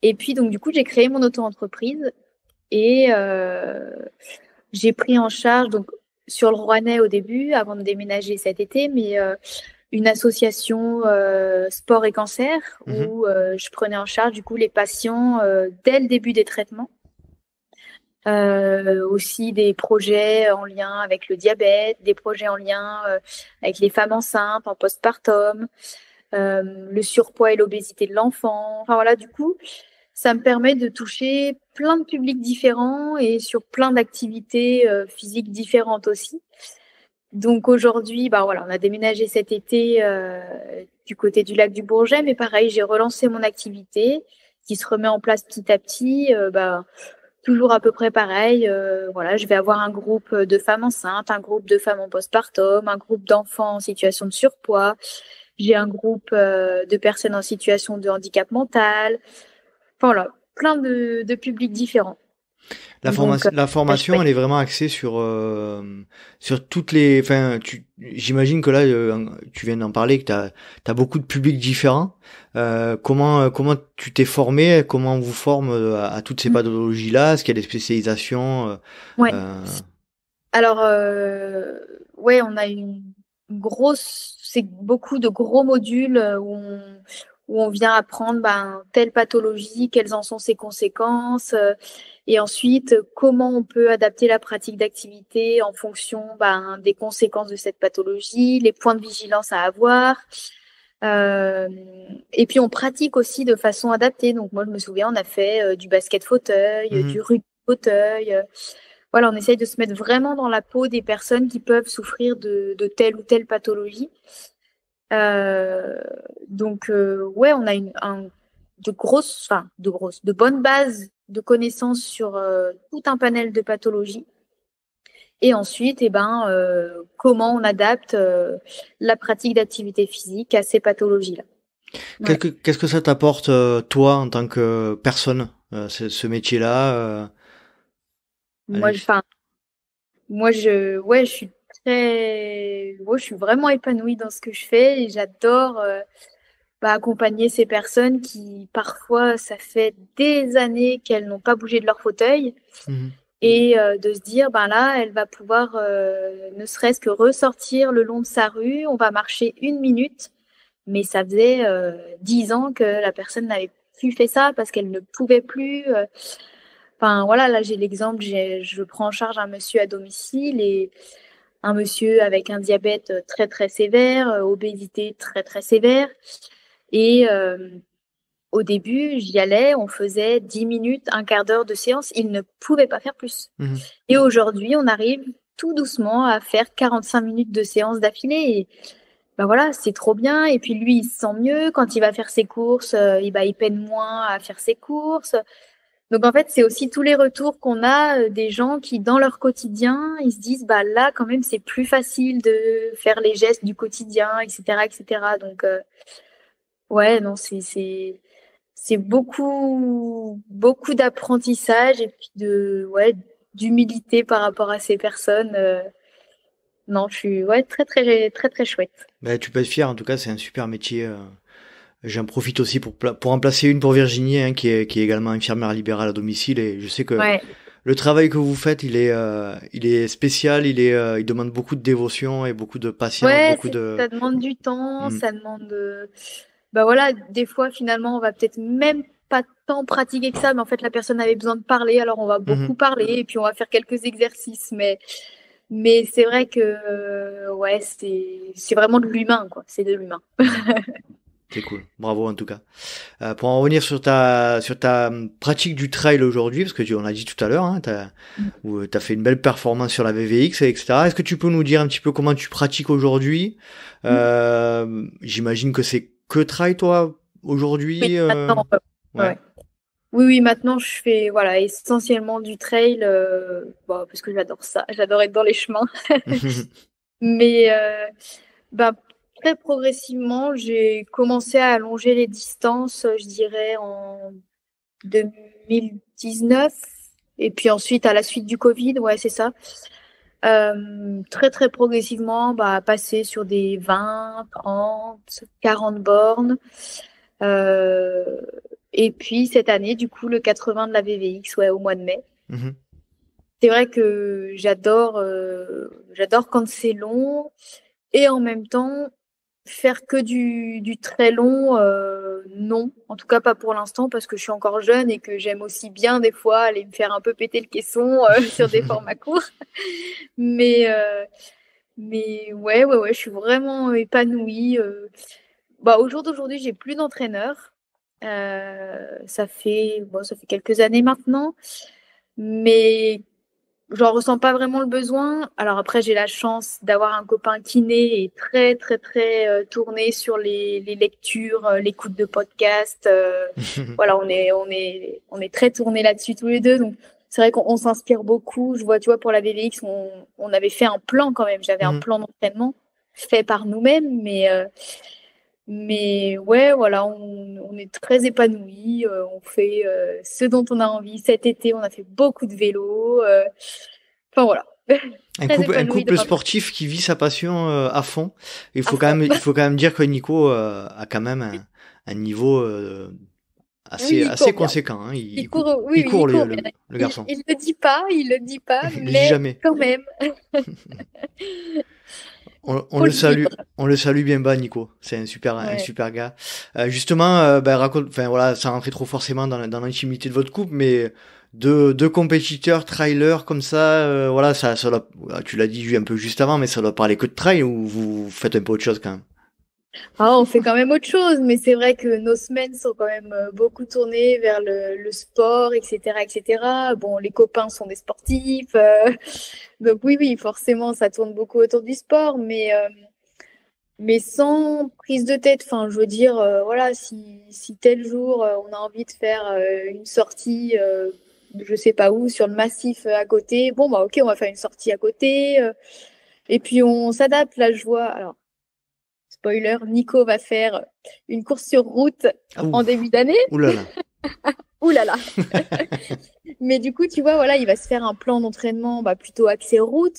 Et puis donc du coup j'ai créé mon auto-entreprise et j'ai pris en charge donc sur le Rouennais au début avant de déménager cet été, mais une association sport et cancer Mhm. où je prenais en charge du coup les patients dès le début des traitements. Aussi des projets en lien avec le diabète, des projets en lien avec les femmes enceintes en postpartum, le surpoids et l'obésité de l'enfant. Enfin voilà, du coup, ça me permet de toucher plein de publics différents et sur plein d'activités physiques différentes aussi. Donc aujourd'hui, voilà, on a déménagé cet été du côté du lac du Bourget, mais pareil, j'ai relancé mon activité qui se remet en place petit à petit. Toujours à peu près pareil. Voilà, je vais avoir un groupe de femmes enceintes, un groupe de femmes en postpartum, un groupe d'enfants en situation de surpoids. J'ai un groupe de personnes en situation de handicap mental. Enfin, voilà, plein de publics différents. La formation, elle est vraiment axée sur toutes les. Enfin, j'imagine que là, tu viens d'en parler, que t'as beaucoup de publics différents. Comment tu t'es formé? Comment on vous forme à toutes ces pathologies-là? Est-ce qu'il y a des spécialisations? Ouais. Alors, ouais, on a c'est beaucoup de gros modules où on vient apprendre telle pathologie, quelles en sont ses conséquences, et ensuite comment on peut adapter la pratique d'activité en fonction des conséquences de cette pathologie, les points de vigilance à avoir. Et puis on pratique aussi de façon adaptée. Donc moi je me souviens, on a fait du basket fauteuil, du rugby fauteuil. Voilà, on essaye de se mettre vraiment dans la peau des personnes qui peuvent souffrir de telle ou telle pathologie. Donc ouais, on a de bonnes bases de connaissances sur tout un panel de pathologies. Et ensuite, comment on adapte la pratique d'activité physique à ces pathologies-là. Ouais. Qu'est-ce que ça t'apporte, toi, en tant que personne, ce métier-là Moi, je suis vraiment épanouie dans ce que je fais et j'adore accompagner ces personnes qui, parfois, ça fait des années qu'elles n'ont pas bougé de leur fauteuil. Et de se dire, là, elle va pouvoir ne serait-ce que ressortir le long de sa rue, on va marcher 1 minute, mais ça faisait 10 ans que la personne n'avait plus fait ça parce qu'elle ne pouvait plus. Voilà, là, j'ai l'exemple, je prends en charge un monsieur à domicile et un monsieur avec un diabète très, très sévère, obésité très, très sévère. Et au début, j'y allais, on faisait 10 minutes, un quart d'heure de séance. Il ne pouvait pas faire plus. Et aujourd'hui, on arrive tout doucement à faire 45 minutes de séance d'affilée. Et voilà, c'est trop bien. Et puis lui, il se sent mieux. Quand il va faire ses courses, il peine moins à faire ses courses. Donc en fait, c'est aussi tous les retours qu'on a des gens qui, dans leur quotidien, ils se disent, là, quand même, c'est plus facile de faire les gestes du quotidien, etc., etc. Donc, ouais, non, c'est beaucoup d'apprentissage et puis d'humilité par rapport à ces personnes. Non, je suis très très très très chouette. Tu peux être fier, en tout cas, c'est un super métier. J'en profite aussi pour en placer une pour Virginie, qui est également infirmière libérale à domicile, et je sais que le travail que vous faites, il est spécial, il demande beaucoup de dévotion et beaucoup de patience, ça demande du temps, ça demande voilà, des fois, finalement, on va peut-être même pas tant pratiquer que ça, mais en fait, la personne avait besoin de parler, alors on va beaucoup parler, et puis on va faire quelques exercices, mais c'est vrai que, c'est vraiment de l'humain, quoi. C'est de l'humain. C'est cool. Bravo, en tout cas. Pour en revenir sur ta pratique du trail aujourd'hui, parce que on l'a dit tout à l'heure, t'as fait une belle performance sur la VVX, etc. Est-ce que tu peux nous dire un petit peu comment tu pratiques aujourd'hui? J'imagine que c'est que trail, toi, aujourd'hui? Oui, maintenant, oui, maintenant je fais essentiellement du trail parce que j'adore ça, j'adore être dans les chemins. Mais très progressivement, j'ai commencé à allonger les distances, je dirais en 2019 et puis ensuite à la suite du Covid, c'est ça. Très très progressivement, passer sur des 20, 30, 40 bornes. Et puis cette année, du coup, le 80 de la VVX, au mois de mai. C'est vrai que j'adore quand c'est long et en même temps faire que du très long, non, en tout cas pas pour l'instant parce que je suis encore jeune et que j'aime aussi bien des fois aller me faire un peu péter le caisson sur des formats courts. Mais ouais, je suis vraiment épanouie. Au jour d'aujourd'hui, j'ai plus d'entraîneur. Ça fait quelques années maintenant, mais j'en ressens pas vraiment le besoin. Alors après, j'ai la chance d'avoir un copain kiné et très très très tourné sur les lectures, l'écoute de podcasts. Voilà, on est très tourné là-dessus tous les deux. Donc c'est vrai qu'on s'inspire beaucoup. Je vois, tu vois, pour la VVX, on avait fait un plan quand même. J'avais un plan d'entraînement fait par nous-mêmes, Mais ouais, voilà, on est très épanouis. On fait ce dont on a envie. Cet été, on a fait beaucoup de vélo. Enfin voilà, très Un épanouis couple dans notre sportif qui vit sa passion à fond. à fond. Il faut quand même dire que Nico a quand même un niveau Oui, il assez court bien. conséquent. Hein. Il court, oui, Il oui, il court court bien. le garçon. Il le dit pas, Il le dit mais jamais. quand même, On faut le le salue, suivre. on le salue bien bas, Nico. C'est un Ouais. super gars. Justement, raconte, enfin voilà, sans rentrer trop forcément dans l'intimité de votre couple, mais deux compétiteurs, trailers comme ça, voilà, ça doit, tu l'as dit un peu juste avant, mais ça doit parler que de trail ou vous faites un peu autre chose quand même. Ah, on fait quand même autre chose, mais c'est vrai que nos semaines sont quand même beaucoup tournées vers le sport, etc., etc. Bon, les copains sont des sportifs, donc oui, oui, forcément, ça tourne beaucoup autour du sport, mais sans prise de tête. Enfin, je veux dire, voilà, si tel jour on a envie de faire une sortie, je sais pas où, sur le massif à côté, bon, bah ok, on va faire une sortie à côté, et puis on s'adapte. Là, je vois, alors, spoiler, Nico va faire une course sur route Ah en début d'année. ouh là là. Ouh là là! Mais du coup, tu vois, voilà, il va se faire un plan d'entraînement bah, plutôt axé route.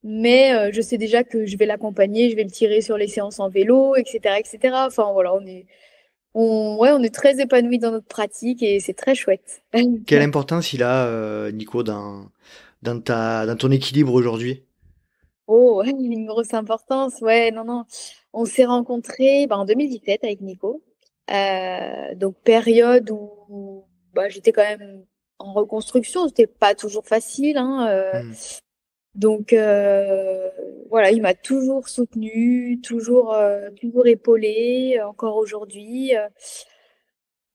Mais je sais déjà que je vais l'accompagner, je vais le tirer sur les séances en vélo, etc., etc. Enfin voilà, ouais, on est très épanouis dans notre pratique et c'est très chouette. Quelle importance il a, Nico, dans ton équilibre aujourd'hui? Oh, ouais, une grosse importance. Ouais, non, non. On s'est rencontrés bah, en 2017 avec Nico. Donc période où bah, j'étais quand même en reconstruction. C'était pas toujours facile, hein. Hmm. Donc voilà, il m'a toujours soutenue, toujours épaulée, encore aujourd'hui.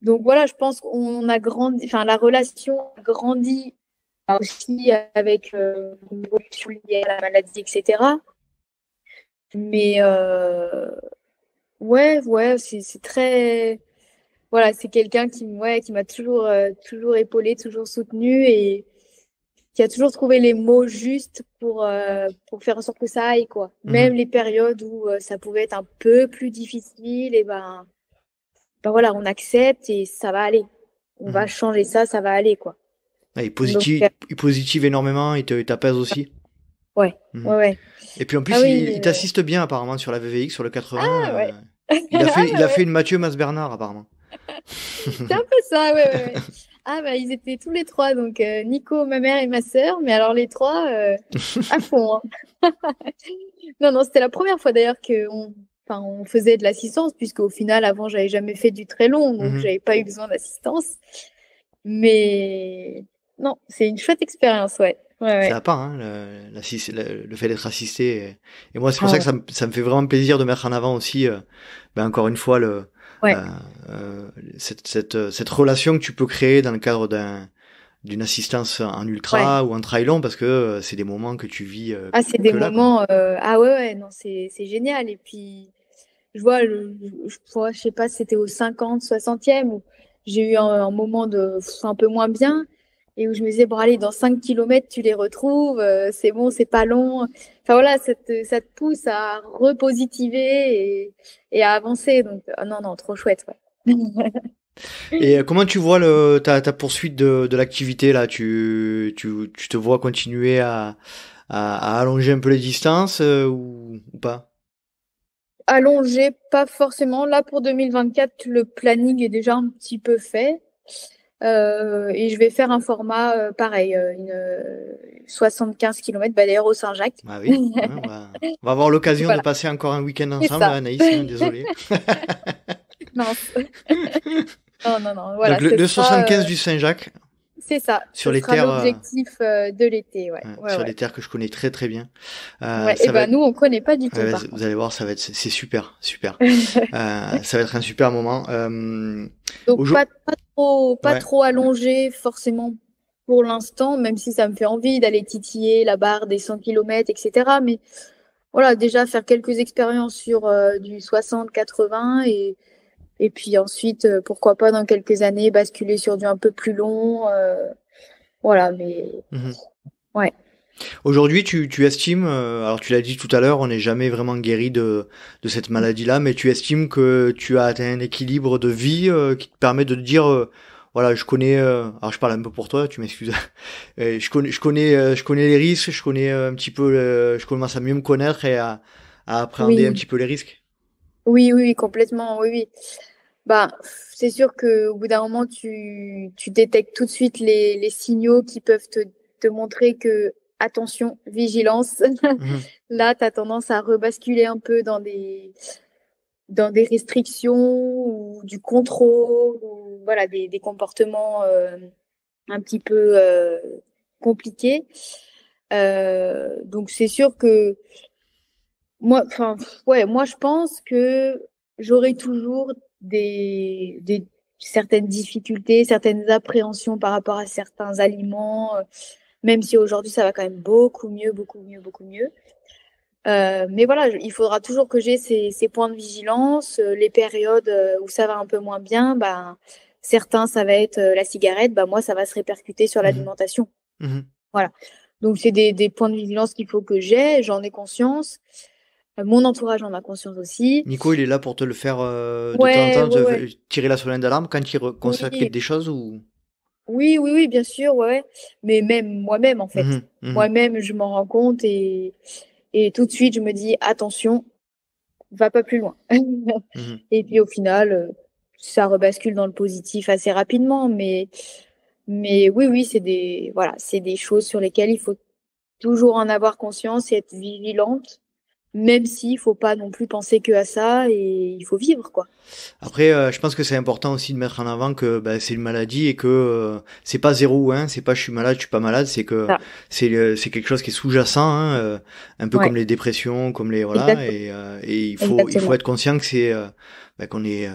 Donc voilà, je pense qu'on a grandi, enfin la relation a grandi aussi avec l'évolution liée à la maladie, etc. Mais ouais, ouais, c'est très, voilà, c'est quelqu'un ouais, qui m'a toujours épaulée, toujours soutenue et qui a toujours trouvé les mots justes pour faire en sorte que ça aille, quoi. Mhm. Même les périodes où ça pouvait être un peu plus difficile, et ben voilà, on accepte et ça va aller. On va Mhm. changer ça, ça va aller, quoi. Ah, Donc, il positive énormément, il t'apaise aussi. ouais, Mhm. ouais, ouais. Et puis en Ah plus, oui, il t'assiste bien apparemment sur la VVX, sur le 80. ah ouais. Ah Il a ouais, fait une Mathieu Masbernard apparemment. c'est un peu ça, ouais, ouais, ouais. Ah bah ils étaient tous les trois, donc Nico, ma mère et ma sœur, mais alors les trois à fond, hein. Non, non, c'était la première fois d'ailleurs enfin, on faisait de l'assistance, puisque au final, avant, j'avais jamais fait du très long, donc Mhm. j'avais pas eu besoin d'assistance. Mais non, c'est une chouette expérience, ouais. Ouais, Ça ouais. va pas, hein, le fait d'être assisté. Et moi, c'est pour Ah ça que ouais. ça me fait vraiment plaisir de mettre en avant aussi, encore une fois, Ouais, euh, cette relation que tu peux créer dans le cadre d'une assistance en ouais. ultra ou en trail long, parce que c'est des moments que tu vis Ah, c'est des que là, quoi. moments. Ah ouais, ouais, non, c'est génial. Et puis, je vois, je sais pas si c'était au 50, 60e, où j'ai eu un moment un peu moins bien et où je me disais, bon, allez, dans 5 kilomètres, tu les retrouves, c'est bon, c'est pas long. Enfin voilà, ça te pousse à repositiver et à avancer. Donc, non, non, trop chouette, ouais. Et comment tu vois ta poursuite de l'activité là? Tu te vois continuer à allonger un peu les distances ou pas? Allongé, pas forcément. Là, pour 2024, le planning est déjà un petit peu fait. Et je vais faire un format pareil, 75 km, bah, d'ailleurs au Saint-Jacques. Ah oui, ouais, on va avoir l'occasion de Voilà, passer encore un week-end c'est ensemble, ça. Anaïs, hein, désolé. Mince. Non, non, non, Donc voilà, ce le sera, 75 du Saint-Jacques, c'est ça. sur Ce les sera terres, l'objectif de l'été, ouais, ouais, ouais, sur ouais. les terres que je connais très très bien. Ouais, et Ça va ben être, nous, on connaît pas du tout, ouais, par vous contre. allez voir, c'est super, super. Ça va être un super moment. Donc Aujourd- pas ouais. trop allongé forcément pour l'instant, même si ça me fait envie d'aller titiller la barre des 100 km, etc. Mais voilà, déjà faire quelques expériences sur du 60-80 et puis ensuite, pourquoi pas dans quelques années basculer sur du un peu plus long. Voilà, mais Mhm. ouais. Aujourd'hui, tu estimes, alors tu l'as dit tout à l'heure, on n'est jamais vraiment guéri de cette maladie-là, mais tu estimes que tu as atteint un équilibre de vie qui te permet de te dire, voilà, je connais, alors je parle un peu pour toi, tu m'excuses, je connais les risques, je connais un petit peu, je commence à mieux me connaître et à appréhender un Oui, petit peu les risques. oui, oui, oui, complètement, oui, oui. Bah, c'est sûr qu'au bout d'un moment, tu détectes tout de suite les signaux qui peuvent te montrer que, attention, vigilance. Mhm, Là, tu as tendance à rebasculer un peu dans des restrictions ou du contrôle, ou voilà, des comportements un petit peu compliqués. Donc, c'est sûr que moi, enfin, ouais, moi, je pense que j'aurai toujours des certaines difficultés, certaines appréhensions par rapport à certains aliments, même si aujourd'hui ça va quand même beaucoup mieux, beaucoup mieux, beaucoup mieux. Mais voilà, il faudra toujours que j'ai ces points de vigilance, les périodes où ça va un peu moins bien, bah, certains ça va être la cigarette, bah moi ça va se répercuter sur mhm, l'alimentation. mhm. Voilà. Donc c'est des points de vigilance qu'il faut que j'ai, j'en ai conscience. Mon entourage en a conscience aussi. Nico, il est là pour te le faire de temps en Ouais, temps, ouais, ouais. tirer la sonnette d'alarme quand il constate qu'il y a Oui, des choses ou... oui, oui, oui, bien sûr, ouais, ouais. Mais même moi-même, en fait. Mhm, mhm, Moi-même, je m'en rends compte et tout de suite, je me dis, attention, va pas plus loin. mhm. Et puis au final, ça rebascule dans le positif assez rapidement. Mais oui, oui, voilà, c'est des choses sur lesquelles il faut toujours en avoir conscience et être vigilante, même s'il faut pas non plus penser que à ça et il faut vivre, quoi. Après, je pense que c'est important aussi de mettre en avant que bah, c'est une maladie et que c'est pas 0 ou 1, c'est pas je suis malade, je suis pas malade, c'est que Ça. c'est quelque chose qui est sous-jacent, hein, un peu Ouais, comme les dépressions, comme les voilà, exactement, et il faut exactement. être conscient que c'est bah, qu'on est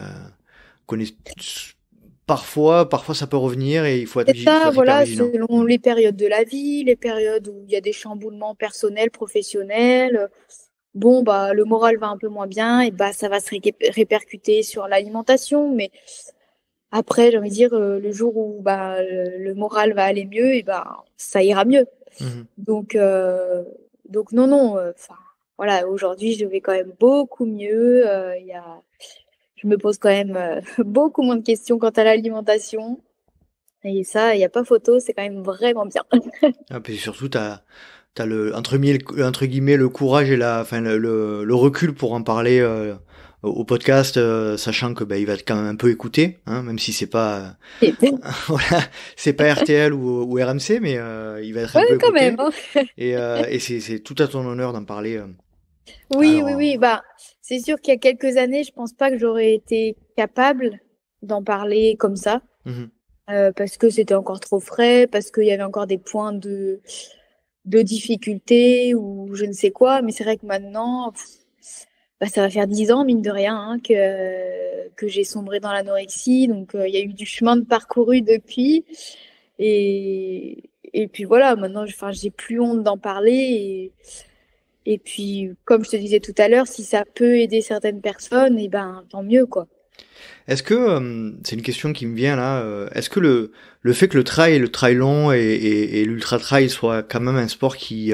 parfois ça peut revenir et C'est il faut ça, être hyper voilà, vigilant. selon Mm. les périodes de la vie, les périodes où il y a des chamboulements personnels, professionnels. Bon, bah, le moral va un peu moins bien, et bah, ça va se répercuter sur l'alimentation. Mais après, j'ai envie de dire, le jour où bah, le moral va aller mieux, et bah, ça ira mieux. Mhm. Donc, euh, donc non, non. Enfin, voilà, aujourd'hui, je vais quand même beaucoup mieux. Je me pose quand même beaucoup moins de questions quant à l'alimentation. Et ça, il n'y a pas photo, c'est quand même vraiment bien. Ah, puis surtout, t'as entre guillemets, le courage et enfin, le recul pour en parler au podcast, sachant que bah, il va être quand même un peu écouté, hein, même si c'est pas voilà, c'est pas RTL ou RMC, mais il va être un Ouais, peu quand même, écouté. hein. Et c'est tout à ton honneur d'en parler. Oui, oui, Alors, oui. Bah, c'est sûr qu'il y a quelques années, je pense pas que j'aurais été capable d'en parler comme ça, mhm. parce que c'était encore trop frais, parce qu'il y avait encore des points de difficulté ou je ne sais quoi. Mais c'est vrai que maintenant, bah, ça va faire 10 ans, mine de rien, hein, que j'ai sombré dans l'anorexie. Donc, il y a eu du chemin de parcouru depuis. Et puis voilà, maintenant, enfin, j'ai plus honte d'en parler. Et puis, comme je te disais tout à l'heure, si ça peut aider certaines personnes, et ben, tant mieux, quoi. Est-ce que, c'est une question qui me vient là, est-ce que le fait que le trail long et l'ultra trail soit quand même un sport qui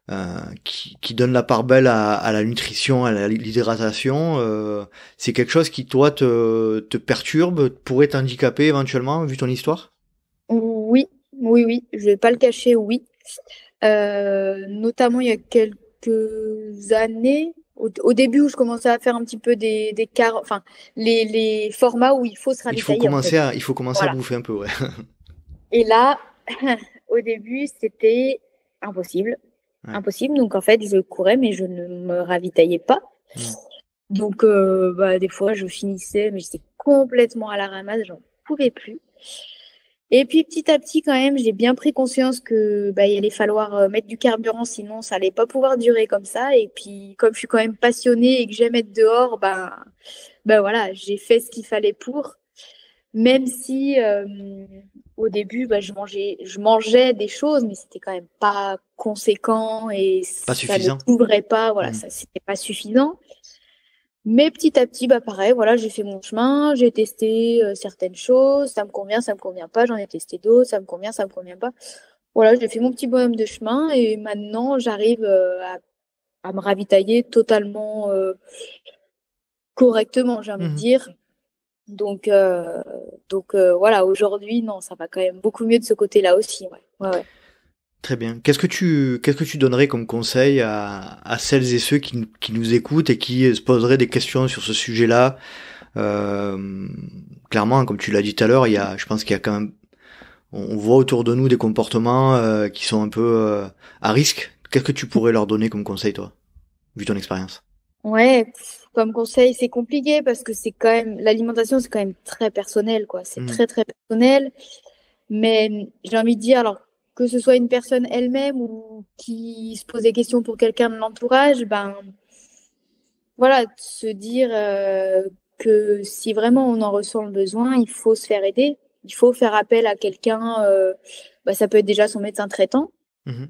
donne la part belle à la nutrition, à l'hydratation, c'est quelque chose qui toi te perturbe, pourrait t'handicaper éventuellement vu ton histoire? Oui, oui, oui, je vais pas le cacher, oui. Notamment il y a quelques années, au début où je commençais à faire un petit peu enfin, les formats où il faut se ravitailler, en fait. Il faut commencer à Voilà. bouffer un peu, ouais. Et là, au début, c'était impossible. Ouais. Impossible. Donc, en fait, je courais, mais je ne me ravitaillais pas. Mm. Donc, bah, des fois, je finissais, mais j'étais complètement à la ramasse, j'en pouvais plus. Et puis, petit à petit, quand même, j'ai bien pris conscience que bah, il allait falloir mettre du carburant, sinon ça allait pas pouvoir durer comme ça. Et puis, comme je suis quand même passionnée et que j'aime être dehors, bah voilà, j'ai fait ce qu'il fallait pour. Même si au début, bah, je mangeais des choses, mais c'était quand même pas conséquent et Pas ça ne suffisant. couvrait pas, voilà, Mm. ça c'était pas suffisant. Mais petit à petit, bah pareil, voilà, j'ai fait mon chemin, j'ai testé certaines choses, ça me convient pas, j'en ai testé d'autres, ça me convient pas. Voilà, j'ai fait mon petit bonhomme de chemin et maintenant j'arrive à me ravitailler totalement correctement, j'ai envie de Mhm. dire. Donc, voilà, aujourd'hui, non, ça va quand même beaucoup mieux de ce côté-là aussi. Ouais. Ouais, ouais. Très bien. Qu'est-ce que tu donnerais comme conseil à celles et ceux qui nous écoutent et qui se poseraient des questions sur ce sujet-là? Euh, Clairement, comme tu l'as dit tout à l'heure, je pense qu'il y a quand même, on voit autour de nous des comportements qui sont un peu à risque. Qu'est-ce que tu pourrais leur donner comme conseil, toi, vu ton expérience? Ouais, comme conseil, c'est compliqué parce que c'est quand même, l'alimentation, c'est quand même très personnel, quoi. C'est Mhm. très, très personnel. Mais j'ai envie de dire, alors, que ce soit une personne elle-même ou qui se pose des questions pour quelqu'un de l'entourage, ben, voilà, de se dire que si vraiment on en ressent le besoin, il faut se faire aider. Il faut faire appel à quelqu'un, bah, ça peut être déjà son médecin traitant, Mhm.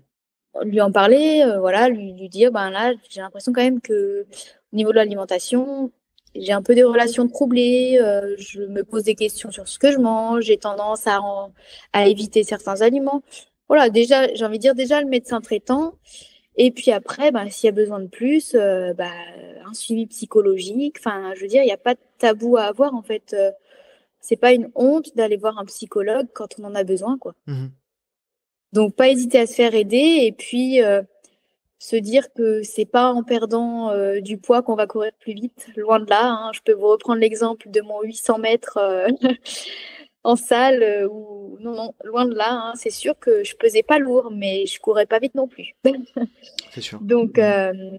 lui en parler, voilà, lui dire, ben là, j'ai l'impression quand même que au niveau de l'alimentation, j'ai un peu des relations troublées, je me pose des questions sur ce que je mange, j'ai tendance à éviter certains aliments. Voilà, déjà, j'ai envie de dire déjà le médecin traitant. Et puis après, ben, s'il y a besoin de plus, bah, un suivi psychologique. Enfin, je veux dire, il n'y a pas de tabou à avoir en fait. C'est pas une honte d'aller voir un psychologue quand on en a besoin, quoi. Mhm. Donc, pas hésiter à se faire aider et puis se dire que c'est pas en perdant du poids qu'on va courir plus vite. Loin de là, hein. Je peux vous reprendre l'exemple de mon 800 mètres en salle où non, non, loin de là. Hein. C'est sûr que je pesais pas lourd, mais je courais pas vite non plus. C'est sûr. Donc, Mhm.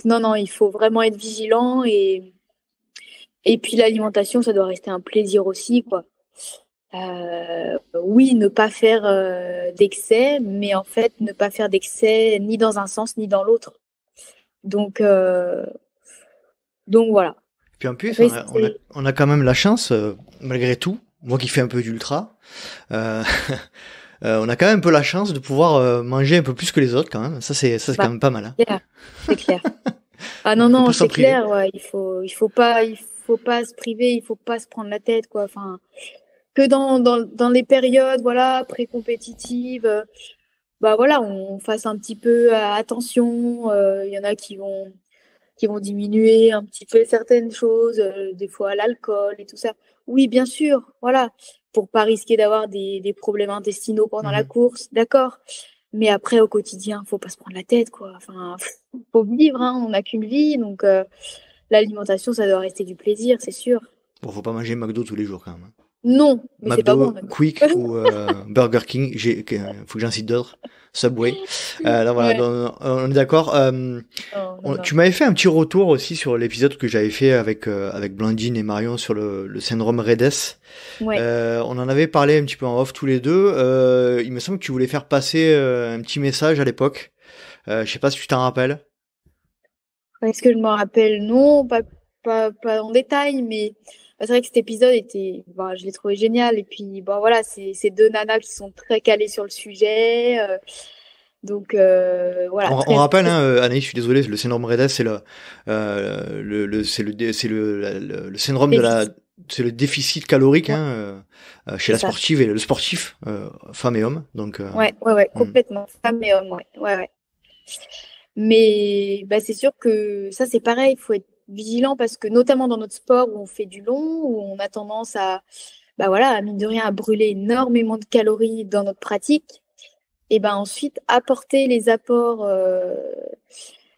non, non, il faut vraiment être vigilant et puis l'alimentation, ça doit rester un plaisir aussi, quoi. Oui, ne pas faire d'excès, mais en fait, ne pas faire d'excès ni dans un sens ni dans l'autre. Donc, euh, donc voilà. Puis en plus, Rester. on a quand même la chance, malgré tout, moi qui fais un peu d'ultra, euh, on a quand même un peu la chance de pouvoir manger un peu plus que les autres quand même. Ça c'est Bah, quand même pas mal. Hein. c'est clair, c'est clair. Ah non, Donc faut non, pas s'en c'est priver. clair. Ouais, il faut pas se priver, il faut pas se prendre la tête, quoi. Enfin, que dans les périodes, voilà, pré-compétitives. Bah voilà, on fasse un petit peu attention. Il y en a qui vont diminuer un petit peu certaines choses, des fois l'alcool et tout ça. Oui, bien sûr, voilà, pour pas risquer d'avoir des problèmes intestinaux pendant la Mhm. course, d'accord. Mais après, au quotidien, faut pas se prendre la tête, quoi. Enfin, faut vivre, hein, on n'a qu'une vie, donc l'alimentation, ça doit rester du plaisir, c'est sûr. Bon, faut pas manger McDo tous les jours quand même. Hein. Non, mais c'est pas bon, McDo, d'accord. Quick ou Burger King, faut que j'en cite d'autres. Subway. Là voilà, Ouais, donc, on est d'accord. non, non, non. Tu m'avais fait un petit retour aussi sur l'épisode que j'avais fait avec Blandine et Marion sur le syndrome REDES. Ouais. On en avait parlé un petit peu en off tous les deux. Il me semble que tu voulais faire passer un petit message à l'époque. Je sais pas si tu t'en rappelles. Est-ce que je me rappelle? Non, pas en détail, mais c'est vrai que cet épisode était, bah, je l'ai trouvé génial. Et puis, bon, voilà, c'est deux nanas qui sont très calées sur le sujet. Donc, voilà, On très, rappelle, très, hein, Anaïs, je suis désolé, le syndrome REDES, c'est le syndrome de la, déficit. c'est le déficit calorique Ouais, hein, chez c'est la ça. sportive et le sportif, femme et homme. Donc, Ouais, ouais, ouais, hmm. complètement. Femme et homme, ouais, ouais, ouais. Mais bah, c'est sûr que ça, c'est pareil. Il faut être vigilant parce que, notamment dans notre sport où on fait du long, où on a tendance à, bah voilà, mine de rien, à brûler énormément de calories dans notre pratique. Et ben ensuite apporter les apports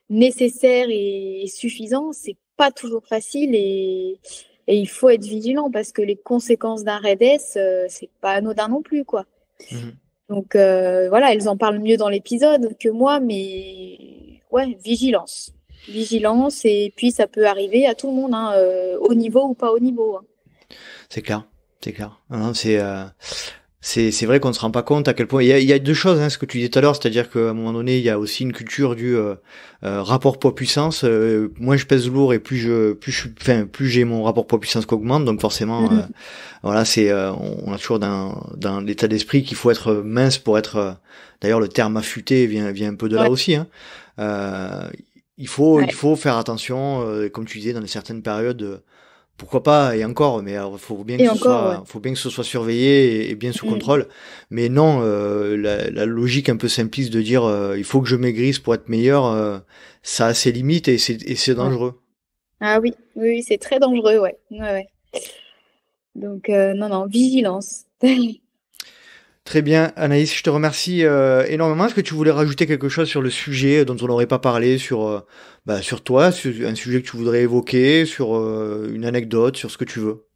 nécessaires et suffisants, c'est pas toujours facile et il faut être vigilant parce que les conséquences d'un REDS, c'est pas anodin non plus quoi. Mhm. Donc voilà, elles en parlent mieux dans l'épisode que moi, mais ouais, vigilance, vigilance et puis ça peut arriver à tout le monde, hein, au niveau ou pas au niveau. Hein. C'est clair, c'est clair. Non, non, c'est vrai qu'on se rend pas compte à quel point il y a deux choses, hein, ce que tu disais tout à l'heure, c'est-à-dire qu'à un moment donné, il y a aussi une culture du rapport poids-puissance. Moins je pèse lourd et plus j'ai mon rapport poids-puissance qui augmente, donc forcément, Mhm. voilà, on a toujours dans l'état d'esprit qu'il faut être mince pour être. D'ailleurs, le terme affûté vient un peu de là Ouais, aussi. Hein. Euh, il ouais, faut faire attention, comme tu disais, dans certaines périodes. pourquoi pas, et encore, mais faut bien que ce soit surveillé et bien sous contrôle. Mais non, la logique un peu simpliste de dire il faut que je maigrisse pour être meilleur, ça a ses limites et c'est dangereux. Ah oui, c'est très dangereux, ouais. Donc non, vigilance. Très bien, Anaïs, je te remercie énormément. Est-ce que tu voulais rajouter quelque chose sur le sujet dont on n'aurait pas parlé, sur toi, sur un sujet que tu voudrais évoquer, sur une anecdote, sur ce que tu veux?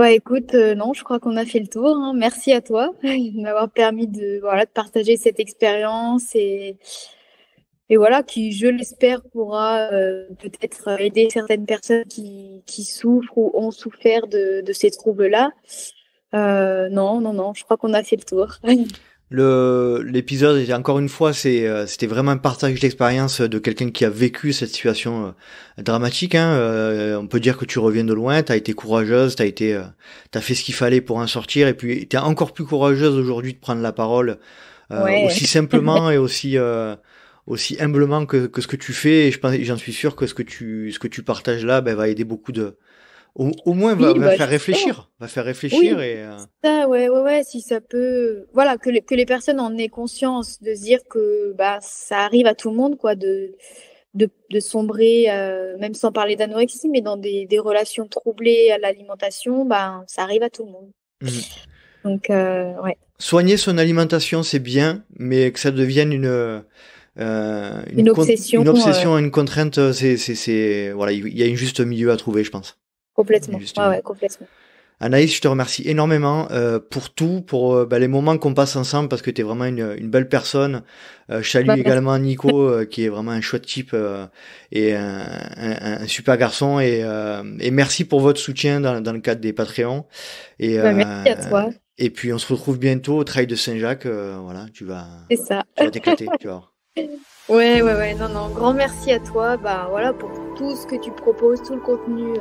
Écoute, non, je crois qu'on a fait le tour, hein. Merci à toi de m'avoir permis de partager cette expérience et voilà, qui, je l'espère, pourra peut-être aider certaines personnes qui souffrent ou ont souffert de ces troubles-là. Non, je crois qu'on a fait le tour. L'épisode, encore une fois, c'était vraiment un partage d'expérience de quelqu'un qui a vécu cette situation dramatique, hein. On peut dire que tu reviens de loin, t'as été courageuse, t'as fait ce qu'il fallait pour en sortir, et puis t'es encore plus courageuse aujourd'hui de prendre la parole aussi simplement et aussi humblement que ce que tu fais. Et j'en suis sûr que ce que tu partages là, va aider beaucoup de au moins va faire réfléchir, oui, et ça, ouais, si ça peut, voilà, que les personnes en aient conscience, de se dire que ça arrive à tout le monde, quoi, de sombrer, même sans parler d'anorexie, mais dans des relations troublées à l'alimentation, ça arrive à tout le monde. Donc ouais. Soigner son alimentation, c'est bien, mais que ça devienne une obsession, une contrainte, voilà, il y a un juste milieu à trouver, je pense. Complètement. Complètement. Anaïs, je te remercie énormément pour tout, pour les moments qu'on passe ensemble, parce que tu es vraiment une belle personne. Je salue également Nico, qui est vraiment un chouette type et un super garçon. Et merci pour votre soutien dans le cadre des Patreons. Et, merci à toi. Et puis on se retrouve bientôt au Trail de Saint-Jacques. Voilà, tu vas t'éclater, tu vois. Ouais. Non, grand merci à toi. Voilà, pour tout ce que tu proposes, tout le contenu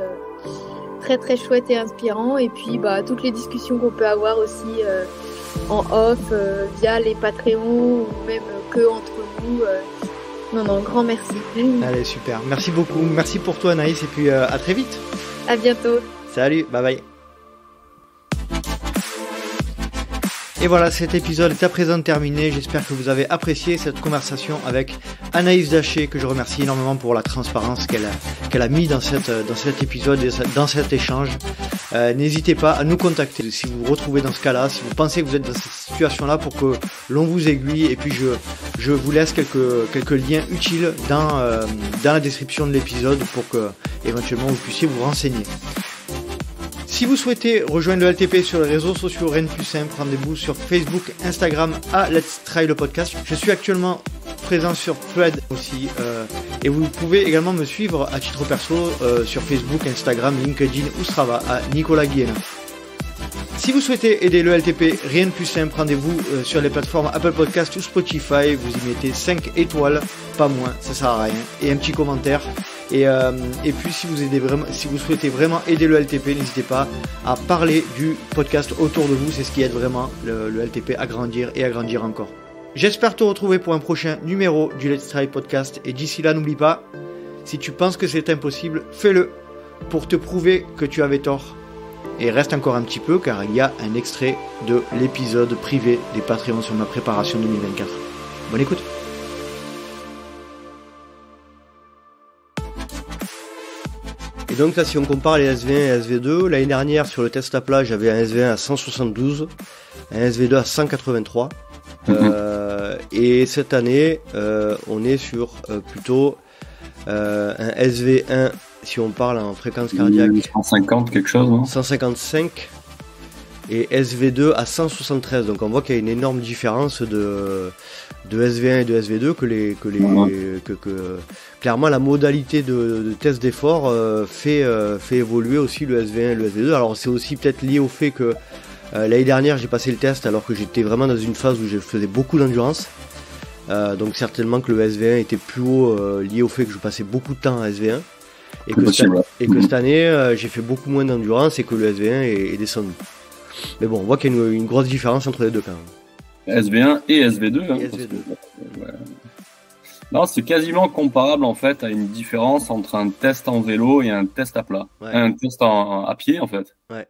très très chouette et inspirant, et puis toutes les discussions qu'on peut avoir aussi en off via les Patreons ou même que entre nous. Non, grand merci. Allez, super. Merci beaucoup. Merci pour toi, Anaïs, et puis à très vite. À bientôt. Salut, bye bye. Et voilà, cet épisode est à présent terminé. J'espère que vous avez apprécié cette conversation avec Anaïs Daché, que je remercie énormément pour la transparence qu'elle a mis dans cet épisode et dans cet échange. N'hésitez pas à nous contacter si vous vous retrouvez dans ce cas-là, si vous pensez que vous êtes dans cette situation-là, pour que l'on vous aiguille. Et puis je vous laisse quelques liens utiles dans la description de l'épisode pour que éventuellement vous puissiez vous renseigner. Si vous souhaitez rejoindre le LTP sur les réseaux sociaux, rien de plus simple, rendez-vous sur Facebook, Instagram à Let's Try le podcast. Je suis actuellement présent sur Thread aussi, et vous pouvez également me suivre à titre perso sur Facebook, Instagram, LinkedIn ou Strava à Nicolas Guiena. Si vous souhaitez aider le LTP, rien de plus simple, rendez-vous sur les plateformes Apple Podcast ou Spotify, vous y mettez 5 étoiles, pas moins, ça sert à rien, et un petit commentaire. Et puis si vous souhaitez vraiment aider le LTP, n'hésitez pas à parler du podcast autour de vous, c'est ce qui aide vraiment le LTP à grandir et à grandir encore. J'espère te retrouver pour un prochain numéro du Let's Try Podcast, et d'ici là, n'oublie pas, si tu penses que c'est impossible, fais-le pour te prouver que tu avais tort. Et reste encore un petit peu, car il y a un extrait de l'épisode privé des Patreons sur ma préparation 2024. Bonne écoute. Et donc là, si on compare les SV1 et SV2, l'année dernière sur le test à plat, j'avais un SV1 à 172, un SV2 à 183. Et cette année, on est sur plutôt un SV1, si on parle en fréquence cardiaque, 150 quelque chose, non 155, et SV2 à 173. Donc on voit qu'il y a une énorme différence de SV1 et de SV2, que clairement la modalité de test d'effort fait évoluer aussi le SV1 et le SV2. Alors c'est aussi peut-être lié au fait que l'année dernière j'ai passé le test alors que j'étais vraiment dans une phase où je faisais beaucoup d'endurance. Donc certainement que le SV1 était plus haut, lié au fait que je passais beaucoup de temps à SV1, et que cette année j'ai fait beaucoup moins d'endurance et que le SV1 est descendu. Mais bon, on voit qu'il y a une grosse différence entre les deux quand même. SV1 et SV2. Hein, et SV2. Non, c'est quasiment comparable en fait à une différence entre un test en vélo et un test à plat. Ouais. Un test à pied en fait. Ouais.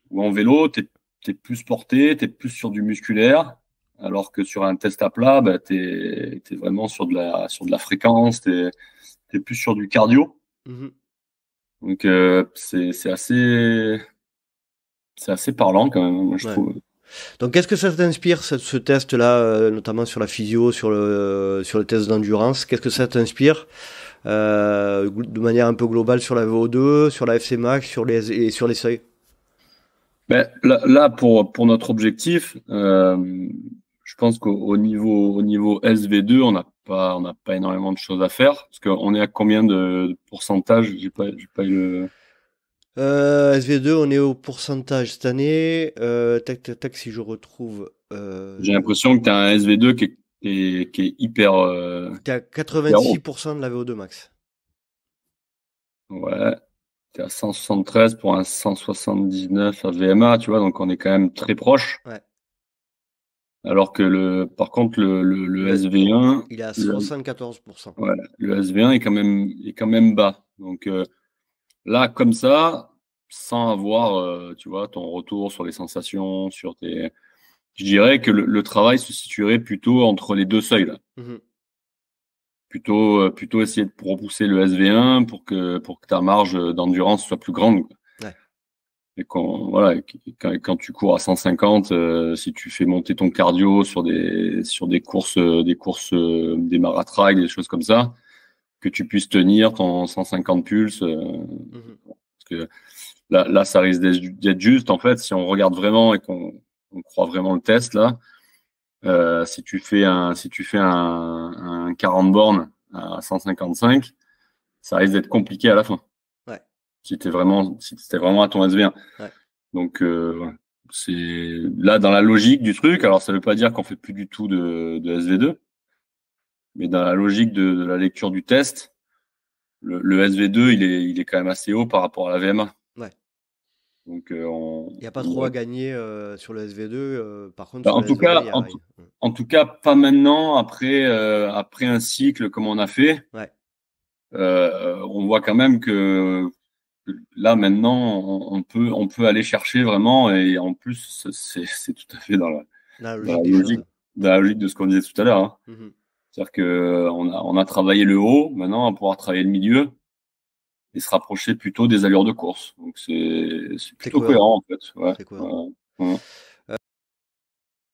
Ou en vélo, t'es plus porté, t'es plus sur du musculaire, alors que sur un test à plat, bah, t'es vraiment sur de la fréquence, t'es plus sur du cardio. Mmh. Donc c'est assez parlant quand même, moi, je Ouais. trouve. Donc, qu'est-ce que ça t'inspire, ce test-là, notamment sur la physio, sur le test d'endurance? Qu'est-ce que ça t'inspire de manière un peu globale sur la VO2, sur la FC Max, et sur les seuils? Ben, là pour notre objectif, je pense qu'au niveau SV2, on n'a pas énormément de choses à faire parce qu'on est à combien de pourcentage? J'ai pas eu SV2, on est au pourcentage cette année. Tac, tac, tac, si je retrouve. J'ai l'impression que tu as un SV2 qui est hyper, T'es à hyper haut. 86% de la VO2 max. Ouais, tu es à 173 pour un 179 à VMA, tu vois, donc on est quand même très proche. Ouais. Alors que par contre, le SV1, Il est à 74%. ouais, le SV1 est quand même bas. Donc là, comme ça, sans avoir, tu vois, ton retour sur les sensations, je dirais que le travail se situerait plutôt entre les deux seuils là. Mmh. Plutôt essayer de repousser le SV1 pour que ta marge d'endurance soit plus grande. Ouais. Et quand tu cours à 150, si tu fais monter ton cardio sur des courses, des maratrails, des choses comme ça, que tu puisses tenir ton 150 pulses. Mmh. Parce que là, ça risque d'être juste. En fait, si on regarde vraiment et qu'on croit vraiment le test là, si tu fais un 40 bornes à 155, ça risque d'être compliqué à la fin. Ouais. Si c'était vraiment à ton SV1. Ouais. Donc c'est là dans la logique du truc. Alors ça veut pas dire qu'on fait plus du tout de SV2, mais dans la logique de la lecture du test, le SV2 il est quand même assez haut par rapport à la VMA. Ouais. Donc Il n'y a pas trop à gagner sur le SV2. Par contre, bah, sur le SV1, il y a. en tout cas, pas maintenant, après un cycle comme on a fait. Ouais. On voit quand même que là, maintenant, on peut aller chercher vraiment, et en plus, c'est tout à fait dans La la logique des logique, choses. dans la logique de ce qu'on disait tout à l'heure. Hein. Mmh. C'est-à-dire que on a travaillé le haut, maintenant, on va pouvoir travailler le milieu et se rapprocher plutôt des allures de course. Donc, c'est plutôt cohérent, en fait. Ouais. C'est cohérent. Ouais.